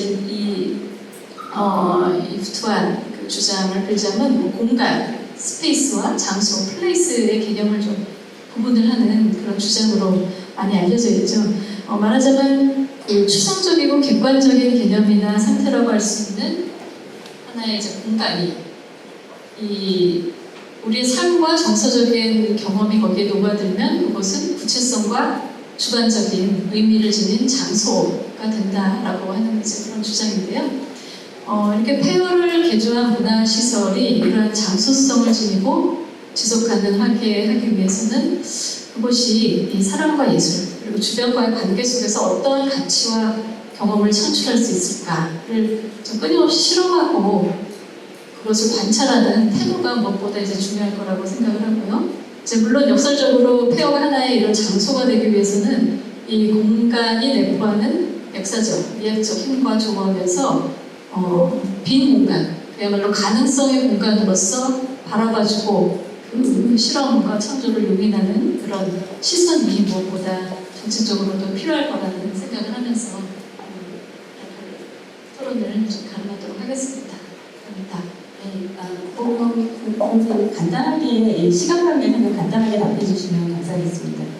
이프트완 그 주장을 빌자면 뭐 공간, 스페이스와 장소, 플레이스의 개념을 좀 구분을 하는 그런 주장으로 많이 알려져 있죠. 말하자면 그 추상적이고 객관적인 개념이나 상태라고 할 수 있는 하나의 이제 공간이 우리의 삶과 정서적인 경험이 거기에 녹아들면 그것은 구체성과 주관적인 의미를 지닌 장소가 된다라고 하는 이제 그런 주장인데요. 이렇게 폐허를 개조한 문화시설이 이러한 장소성을 지니고 지속 가능하게 하기 위해서는 그것이 이 사람과 예술 그리고 주변과의 관계 속에서 어떠한 가치와 경험을 창출할 수 있을까를 좀 끊임없이 실험하고 그것을 관찰하는 태도가 무엇보다 이제 중요할 거라고 생각을 하고요. 이제 물론 역설적으로 폐허가 하나의 이런 장소가 되기 위해서는 이 공간이 내포하는 역사적, 미학적 힘과 조화하면서 빈 공간, 그야말로 가능성의 공간으로서 바라봐주고 그 실험과 창조를 용인하는 그런 시선이 무엇보다 정책적으로도 필요할 거라는 생각을 하면서 토론을 좀 가름하도록 하겠습니다. 감사합니다. 네, 간단하게 시간 관계는 간단하게 답해주시면 감사하겠습니다. 네.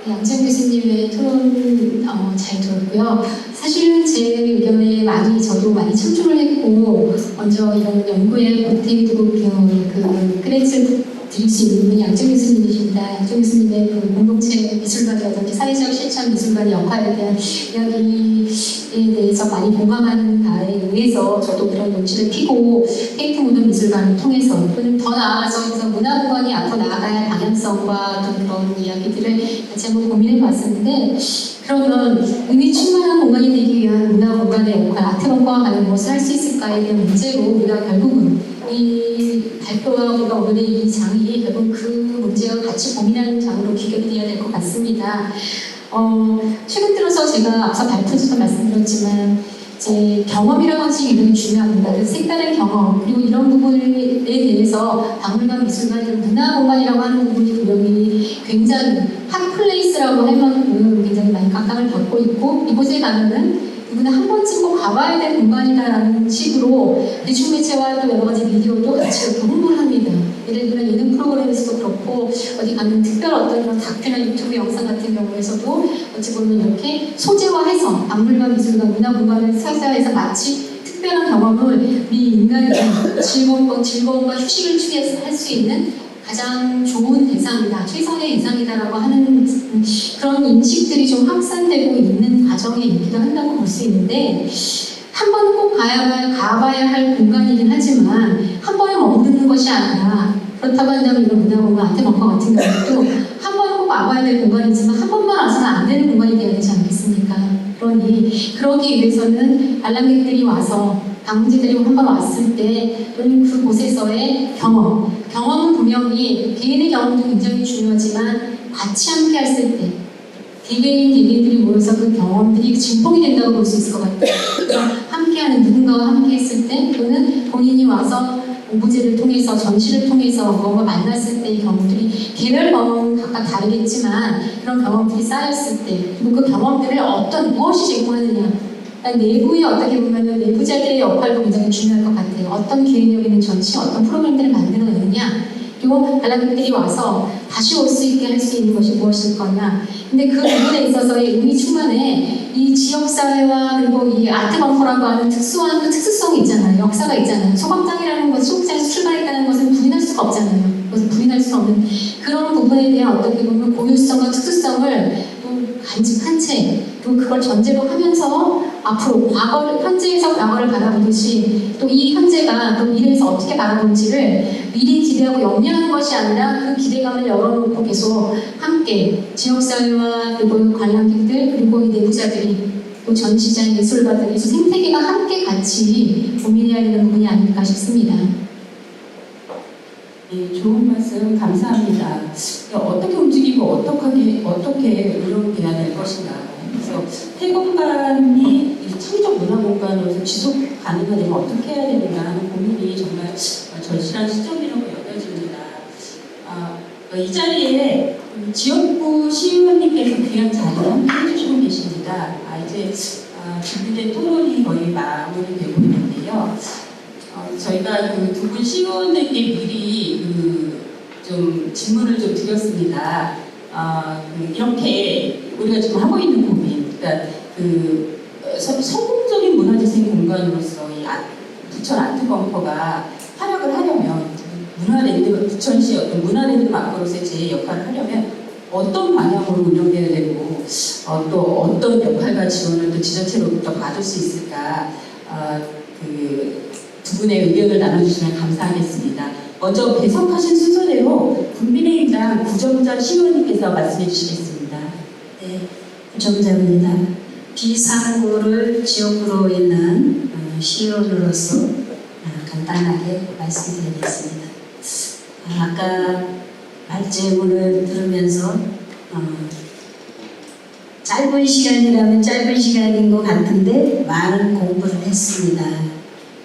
양지영 교수님의 토론 잘 들었고요. 사실은 제 의견에 저도 많이 참조를 했고 먼저 이런 연구에 보탬이 되고 그 크레딧을 드릴 수 있는 분이 양지영 교수님이십니다. 양지영 교수님의 그 공동체 미술관이라든지 사회적 실천 미술관의 역할에 대한 이야기에 대해서 많이 공감하는 바에 의해서 저도 그런 논지를 피고 테이트 모던 미술관을 통해서 또는 더 나아가서 문화공간이 앞으로 나아가야 할 방향성과 어떤 그런 이야기들을 같이 한번 고민해 봤었는데 그러면 의미 충만한 공간이 되기 위한 문화공간의 역할, 아트원과 관련 무엇을 할 수 있을까에 대한 문제로 우리가 결국은 이 발표와 우리가 오늘의 이 장이 결국 그 문제와 같이 고민하는 장으로 귀결이 되어야 될 것 같습니다. 최근 들어서 제가 앞서 발표에서도 말씀드렸지만 이제 경험이라는 것이 굉장히 중요합니다. 그래서 색다른 경험 그리고 이런 부분에 대해서 박물관, 미술관, 문화공간이라고 하는 부분이 분명히 굉장히 핫플레이스라고 할 만큼 굉장히 많이 각광을 받고 있고 이곳에 가면은 이분은 한 번쯤 꼭 가봐야 될 공간이다라는 식으로 대중매체와 또 여러 가지 미디어도 같이 이렇게 홍보를 합니다. 예를 들면 예능 프로그램에서도 그렇고 어디 가면 특별 어떤 이런 다큐나 유튜브 영상 같은 경우에서도 어찌 보면 이렇게 소재화해서 박물관, 미술관, 문화공간을 사사해서 마치 특별한 경험을 우리 인간의 즐거움과 휴식을 취할 수 있는 가장 좋은 대상이다, 최선의 대상이다라고 하는 그런 인식들이 좀 확산되고 있는 과정에 있기도 한다고 볼 수 있는데 한 번은 꼭 가봐야 할 공간이긴 하지만 한 번에 머무르는 것이 아니라 그렇다고 한다면 이런 문화공간, 아트벙커 같은 경우도 한 번은 꼭 와봐야 될 공간이지만 한 번만 와서는 안 되는 공간이 되어야 되지 않겠습니까? 그러기 위해서는 관람객들이 와서 방문자들이 한번 왔을 때 또는 그곳에서의 경험은 분명히 개인의 경험도 굉장히 중요하지만 같이 함께 했을 때 개개인들이 모여서 그 경험들이 진폭이 된다고 볼 수 있을 것 같아요. 그래서 함께하는 누군가와 함께 했을 때 또는 본인이 와서 오브제를 통해서 전시를 통해서 뭔가 만났을 때의 경험들이 개별 경험은 각각 다르겠지만 그런 경험들이 쌓였을 때 그리고 그 경험들을 무엇이 제공하느냐 내부의 어떻게 보면 내부자들의 역할도 굉장히 중요할 것 같아요. 어떤 기획력 있는 전시, 어떤 프로그램들을 만들어내느냐 그리고 관람객들이 와서 다시 올 수 있게 할 수 있는 것이 무엇일 거냐. 근데 그 부분에 있어서의 의미 충만에 이 지역사회와 그리고 이 아트벙커라고 하는 특수한 그 특수성이 있잖아요. 역사가 있잖아요. 소각장이라는 것, 소각장에서 출발했다는 것은 부인할 수가 없잖아요. 그것은 부인할 수 없는 그런 부분에 대한 어떻게 보면 고유성과 특수성을 또 간직한 채 또 그걸 전제로 하면서 앞으로 현재에서 과거를 바라보듯이 또 이 현재가 또 미래에서 어떻게 바라보는지를 미리 기대하고 염려하는 것이 아니라 그 기대감을 열어놓고 계속 함께 지역사회와 그리고 관람객들 그리고 이 내부자들이 또 전시자 예술가들 예술 생태계가 함께 같이 고민해야 되는 부분이 아닐까 싶습니다. 네, 좋은 말씀 감사합니다. 어떻게 움직이고 어떻게 의료돼야 될 것인가. 그래서 폐공간이 창의적 문화공간으로서 지속 가능하려면 어떻게 해야 되는가 하는 고민이 정말 절실한 시점이라고 여겨집니다. 이 자리에 지역구 시의원님께서 귀한 자리를 함께 해주시고 계십니다. 이제 준비된 토론이 거의 마무리되고 있는데요. 저희가 그 두 분 시의원들께 미리 좀 질문을 좀 드렸습니다. 이렇게 우리가 지금 하고 있는 고민, 그러니까 성공적인 문화재생 공간으로서 이 부천 아트벙커가 활약을 하려면 부천시 어떤 문화랜드 마커로서의 제 역할을 하려면 어떤 방향으로 운영돼야 되고 또 어떤 역할과 지원을 또 지자체로부터 받을 수 있을까 두 분의 의견을 나눠주시면 감사하겠습니다. 먼저 배석하신 순서대로 국민의힘당 구정자 시의원님께서 말씀해 주시겠습니다. 네, 구정자입니다. 비상구를 지역구로 있는 시의원으로서 간단하게 말씀드리겠습니다. 아까 발제문을 들으면서 짧은 시간이라면 짧은 시간인 것 같은데 많은 공부를 했습니다.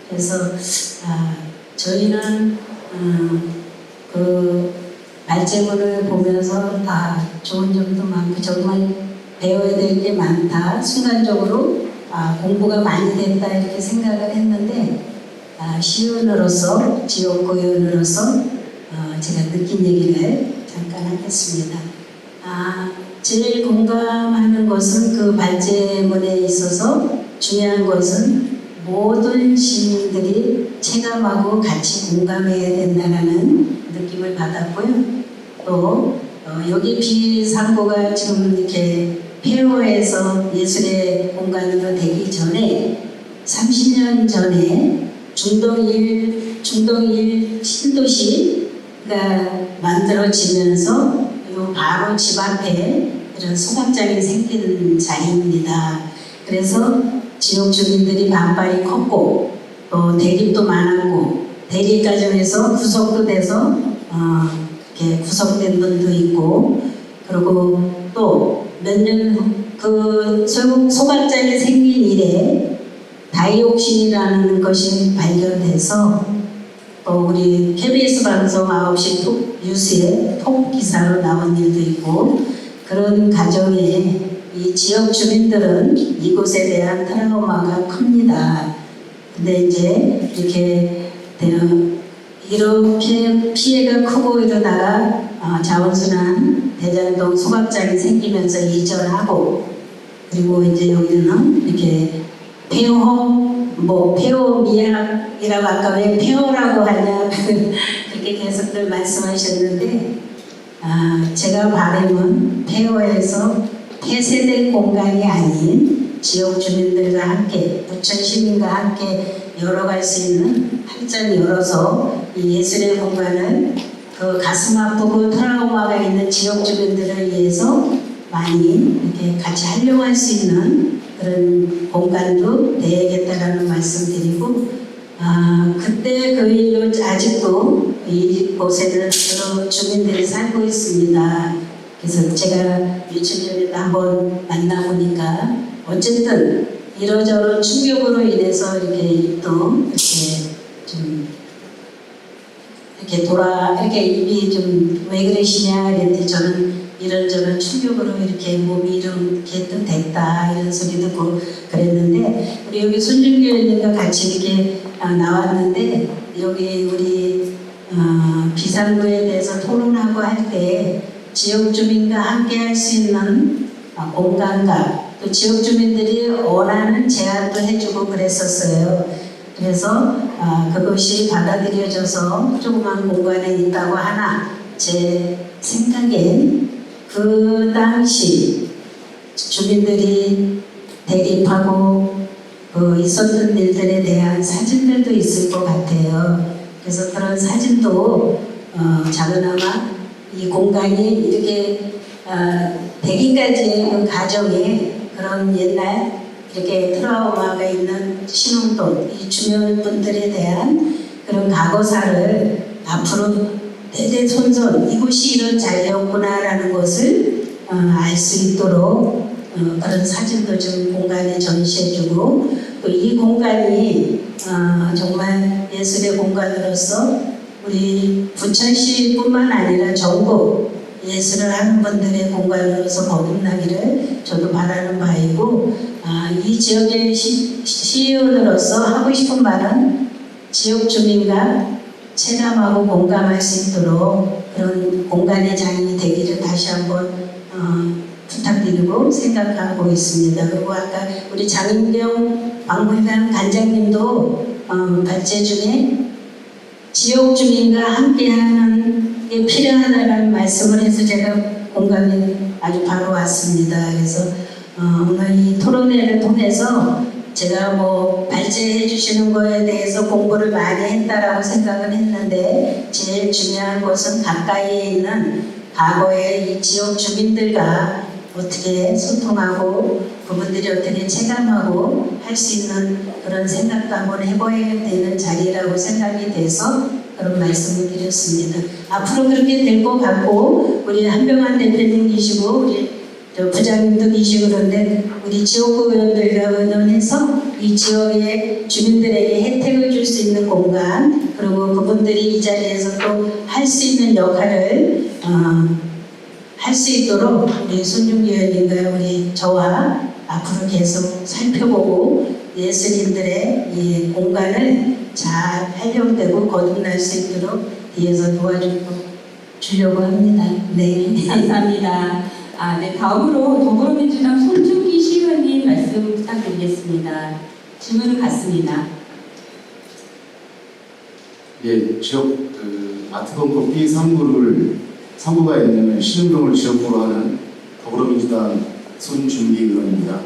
그래서 저희는 그 발제문을 보면서 좋은 점도 많고 정말 배워야 될 게 많다. 순간적으로 공부가 많이 됐다 이렇게 생각을 했는데 시의원으로서 지역구 의원으로서 제가 느낀 얘기를 잠깐 하겠습니다. 제일 공감하는 것은 그 발제문에 있어서 중요한 것은 모든 시민들이 체감하고 같이 공감해야 된다는 느낌을 받았고요. 또 여기 비상구가 지금 이렇게 폐허해서 예술의 공간으로 되기 전에 30년 전에 중동 1 신도시가 만들어지면서 바로 집 앞에 이런 소각장이 생긴 자리입니다. 그래서 지역 주민들이 반발이 컸고 또 대립도 많았고 대립 과정에서 구속도 돼서 이렇게 구속된 분도 있고 그리고 또 몇 년 그 소각장이 생긴 이래 다이옥신이라는 것이 발견돼서 또 우리 KBS 방송 9시 뉴스에 톱 기사로 나온 일도 있고 그런 과정에 이 지역 주민들은 이곳에 대한 트라우마가 큽니다. 근데 이제 이렇게 피해가 크고 이러다가 자원순환 대장동 소각장이 생기면서 이전하고 그리고 이제 여기는 이렇게 폐허 미학이라고 아까 왜 폐허라고 하냐 그렇게 계속들 말씀하셨는데 제가 바람은 폐허에서 폐쇄된 공간이 아닌 지역 주민들과 함께 부천 시민과 함께 열어갈 수 있는 활짝 열어서 이 예술의 공간을 그 가슴 아프고 트라우마가 있는 지역 주민들을 위해서 많이 이렇게 같이 활용할 수 있는 그런 공간도 내야겠다라는 말씀드리고 그때 그 일로 아직도 이곳에는 여러 주민들이 살고 있습니다. 그래서 제가 며칠 전에 한번 만나보니까 어쨌든 이러저러 충격으로 인해서 이렇게 또 이렇게 좀 이렇게 입이 좀 왜 그러시냐 이랬더니 저는 이런저런 충격으로 이렇게 몸이 이렇게 또 됐다 이런 소리 듣고 그랬는데 우리 여기 손준규 의원님과 같이 이렇게 나왔는데 여기 우리 비상구에 대해서 토론하고 할 때 지역 주민과 함께 할 수 있는 공간과 또 지역 주민들이 원하는 제안도 해주고 그랬었어요. 그래서 그것이 받아들여져서 조그만 공간에 있다고 하나 제 생각엔 그 당시 주민들이 대립하고 있었던 일들에 대한 사진들도 있을 것 같아요. 그래서 그런 사진도 작은아마 이 공간이 이렇게 100인까지의 그 가정에 그런 옛날 이렇게 트라우마가 있는 신혼돈, 이 주민분들에 대한 그런 과거사를 앞으로 대대손손 이곳이 이런 자리였구나라는 것을 알 수 있도록 그런 사진도 좀 공간에 전시해주고 또 이 공간이 정말 예술의 공간으로서 우리 부천시뿐만 아니라 전국 예술을 하는 분들의 공간으로서 거듭나기를 저도 바라는 바이고 이 지역의 시의원으로서 하고 싶은 말은 지역 주민과 체감하고 공감할 수 있도록 그런 공간의 장이 되기를 다시 한번 부탁드리고 생각하고 있습니다. 그리고 아까 우리 장인경 박물관 관장님도 발제 중에 지역 주민과 함께하는 게 필요하다는 말씀을 해서 제가 공감이 아주 바로 왔습니다. 그래서 오늘 이 토론회를 통해서 제가 뭐 발제해 주시는 거에 대해서 공부를 많이 했다라고 생각은 했는데 제일 중요한 것은 가까이에 있는 과거의 이 지역 주민들과 어떻게 소통하고 그분들이 어떻게 체감하고 할 수 있는 그런 생각도 한번 해봐야 되는 자리라고 생각이 돼서 그런 말씀을 드렸습니다. 앞으로 그렇게 될 것 같고 우리 한병환 대표님 계시고 우리 부장님도 계시고 그런데 우리 지역구 의원들과 의논해서 이 지역의 주민들에게 혜택을 줄 수 있는 공간 그리고 그분들이 이 자리에서 또 할 수 있는 역할을 할 수 있도록 우리 손준규 의원님과 우리 저와 앞으로 계속 살펴보고 예술인들의 이 공간을 잘 활용되고 거듭날 수 있도록 뒤에서 도와주려고 합니다. 네. 감사합니다. 네, 다음으로 더불어민주당 손준기 시의원님 말씀 부탁드리겠습니다. 질문은 같습니다. 예, 지역 아트벙커 B3구가 있는 신흥동을 지역구로 하는 더불어민주당 손준기 의원입니다.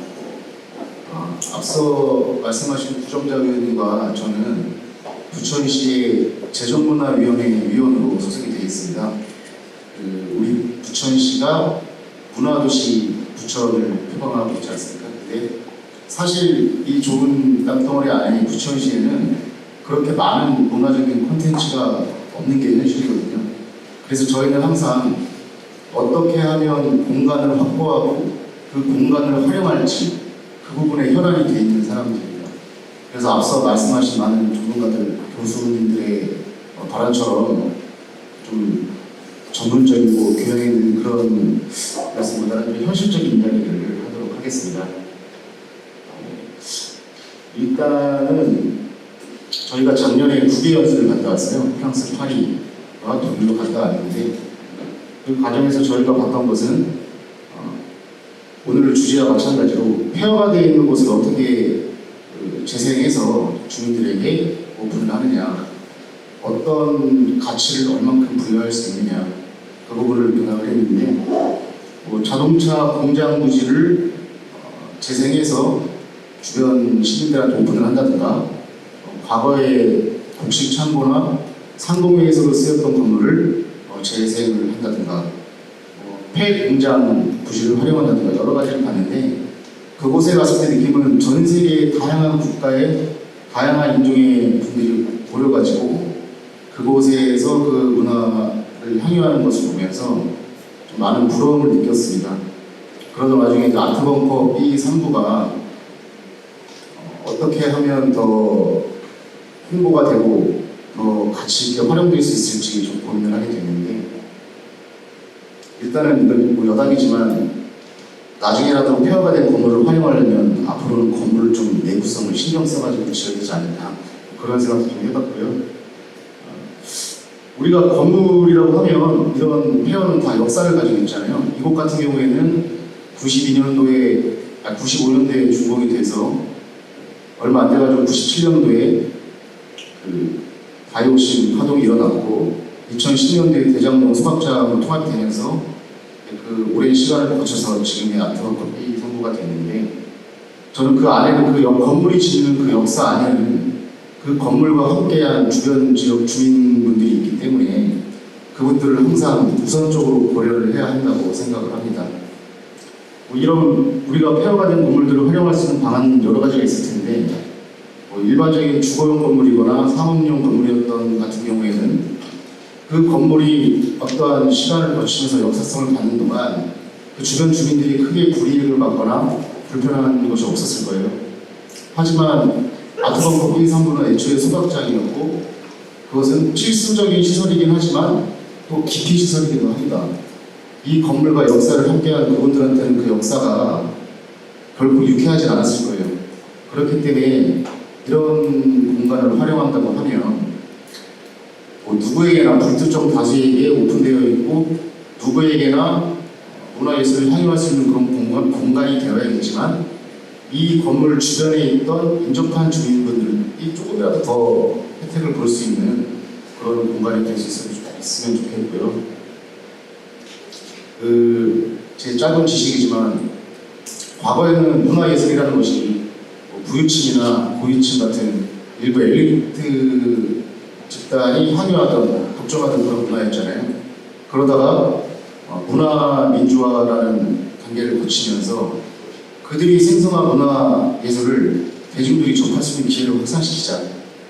앞서 말씀하신 부정자 의원님과 저는 부천시 재정문화위원회 위원으로 소속이 되어 있습니다. 우리 부천시가 문화도시 부천을 표방하고 있지 않습니까? 근데 사실 이 좁은 땅덩어리 안에 부천시에는 그렇게 많은 문화적인 콘텐츠가 없는 게 현실이거든요. 그래서 저희는 항상 어떻게 하면 공간을 확보하고 그 공간을 활용할지 그 부분에 혈안이 되어 있는 사람들입니다. 그래서 앞서 말씀하신 많은 전문가들, 교수님들의 발언처럼 좀 전문적이고 교양 있는 그런 말씀보다는 좀 현실적인 이야기를 하도록 하겠습니다. 일단은 저희가 작년에 국외 연수를 갔다 왔어요. 프랑스 파리와 독일로 갔다 왔는데 그 과정에서 저희가 봤던 것은 오늘 주제와 마찬가지로 폐허가 되어 있는 곳을 어떻게 재생해서 주민들에게 오픈을 하느냐, 어떤 가치를 얼만큼 부여할 수 있느냐 그 부분을 생각을 했는데 자동차 공장 부지를 재생해서 주변 시민들한테 오픈을 한다든가 과거에 곡식 창고나 상공회의소로 쓰였던 건물을 재생을 한다든가 폐 공장 부지를 활용한다든가 여러 가지를 봤는데 그곳에 갔을 때 느낌은 전 세계 다양한 국가의 다양한 인종의 분들이 모여가지고 그곳에서 그 문화를 향유하는 것을 보면서 좀 많은 부러움을 느꼈습니다. 그러던 와중에 아트벙커 B3부가 어떻게 하면 더 홍보가 되고 더 가치 있게 활용될 수 있을지 좀 고민을 하게 됐는데, 일단은 이건 뭐 여담이지만 나중에라도 폐허가 된 건물을 활용하려면 앞으로는 건물을 좀 내구성을 신경 써가지고 지어야 되지 않을까, 그런 생각도 좀 해봤고요. 우리가 건물이라고 하면 이런 폐허는 다 역사를 가지고 있잖아요. 이곳 같은 경우에는 95년도에 준공이 돼서 얼마 안 돼가지고 97년도에 그 다이오신 파동이 일어났고 2010년도에 대장동 소각장으로 통합되면서 그 오랜 시간을 거쳐서 지금의 아트벙커 B3부가 됐는데, 저는 그 안에는 그 건물이 지니는 그 역사 안에는 그 건물과 함께한 주변 지역 주민분들이 있기 때문에 그분들을 항상 우선적으로 고려를 해야 한다고 생각을 합니다. 뭐 이런 우리가 폐허가 된 건물들을 활용할 수 있는 방안은 여러 가지가 있을 텐데, 뭐 일반적인 주거용 건물이거나 상업용 건물이었던 같은 경우에는 그 건물이 어떠한 시간을 거치면서 역사성을 갖는 동안 그 주변 주민들이 크게 불이익을 받거나 불편한 것이 없었을 거예요. 하지만 아트벙커 B3부는 애초에 소각장이었고 그것은 필수적인 시설이긴 하지만 또 기피 시설이기도 합니다. 이 건물과 역사를 함께한 그분들한테는 그 역사가 결국 유쾌하지 않았을 거예요. 그렇기 때문에 이런 공간을 활용한다고 하면 뭐 누구에게나 불특정 다수에게 오픈되어 있고 누구에게나 문화예술을 향유할 수 있는 그런 공간이 되어야겠지만, 이 건물 주변에 있던 인접한 주민분들이 조금이라도 더 혜택을 볼 수 있는 그런 공간이 될 수 있으면 좋겠고요. 제 짧은 지식이지만 과거에는 문화예술이라는 것이 뭐 부유층이나 고위층 같은 일부 엘리트 집단이 향유하던 독점하던 그런 문화였잖아요. 그러다가 문화민주화라는 단계를 거치면서 그들이 생성한 문화예술을 대중들이 접할 수 있는 기회를 확산시키자,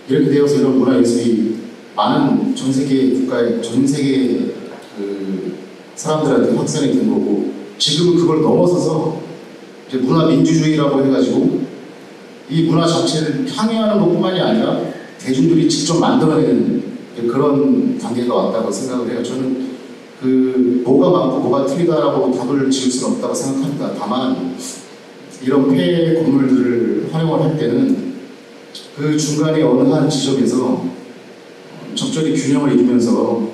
이렇게 되어서 이런 문화예술이 많은 전 세계 국가의 전 세계 그 사람들한테 확산이 된 거고, 지금은 그걸 넘어서서 이제 문화민주주의라고 해가지고 이 문화 자체를 향유하는 것뿐만이 아니라 대중들이 직접 만들어내는 그런 단계가 왔다고 생각을 해요. 저는 그 뭐가 맞고 뭐가 틀리다라고 답을 지을 수는 없다고 생각합니다. 다만 이런 폐 건물들을 활용을 할 때는 그 중간에 어느 한 지점에서 적절히 균형을 이루면서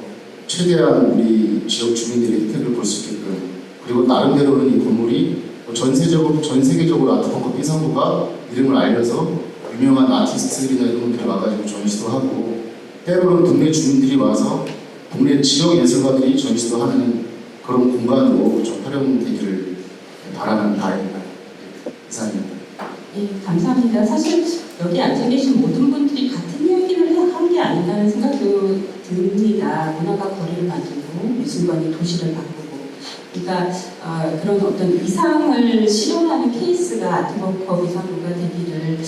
최대한 우리 지역 주민들의 혜택을 볼 수 있게끔, 그리고 나름대로는 이 건물이 전 세계적으로 아트벙커 B3부가 이름을 알려서 유명한 아티스트들이나 이런 분들이 와가지고 전시도 하고, 때로는 동네 주민들이 와서 동네 지역 예술가들이 전시도 하는 그런 공간으로 좀 활용되기를 바라는 바입니다. 이상입니다. 네, 감사합니다. 사실 여기 앉아 계신 모든 분들이 같은 이야기를 한 게 아닌가라는 생각도 듭니다. 문화가 거리를 만들고 미술관이 도시를 바꾸고, 그러니까 그런 어떤 이상을 실현하는 케이스가 아트벙커 B3부가 되기를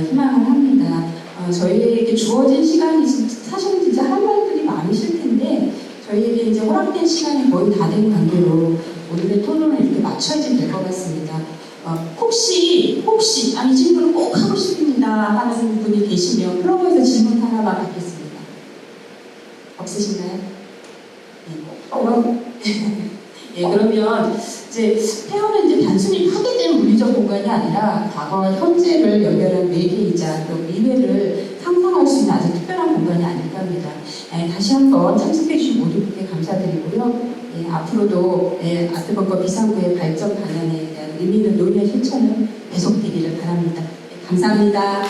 희망을 합니다. 저희에게 주어진 시간이 사실은 진짜 할 말들이 많으실 텐데, 저희에게 이제 허락된 시간이 거의 다 된 관계로 오늘의 토론을 이렇게 마쳐야지 될 것 같습니다. 혹시 이 질문을 꼭 하고 싶습니다 하는 분이 계시면 플로어에서 질문 하나만 받겠습니다. 없으신가요? 네. 예, 그러면 이제 폐허는 이제 단순히 파괴된 물리적 공간이 아니라 과거와 현재를 연결한 매개이자 또 미래를 상상할 수 있는 아주 특별한 공간이 아닐까 합니다. 다시 한번 참석해주신 모든 분께 감사드리고요. 앞으로도 아트벙커 B3부의 발전 방향에 대한 의미 있는 논의와 실천은 계속되기를 바랍니다. 감사합니다.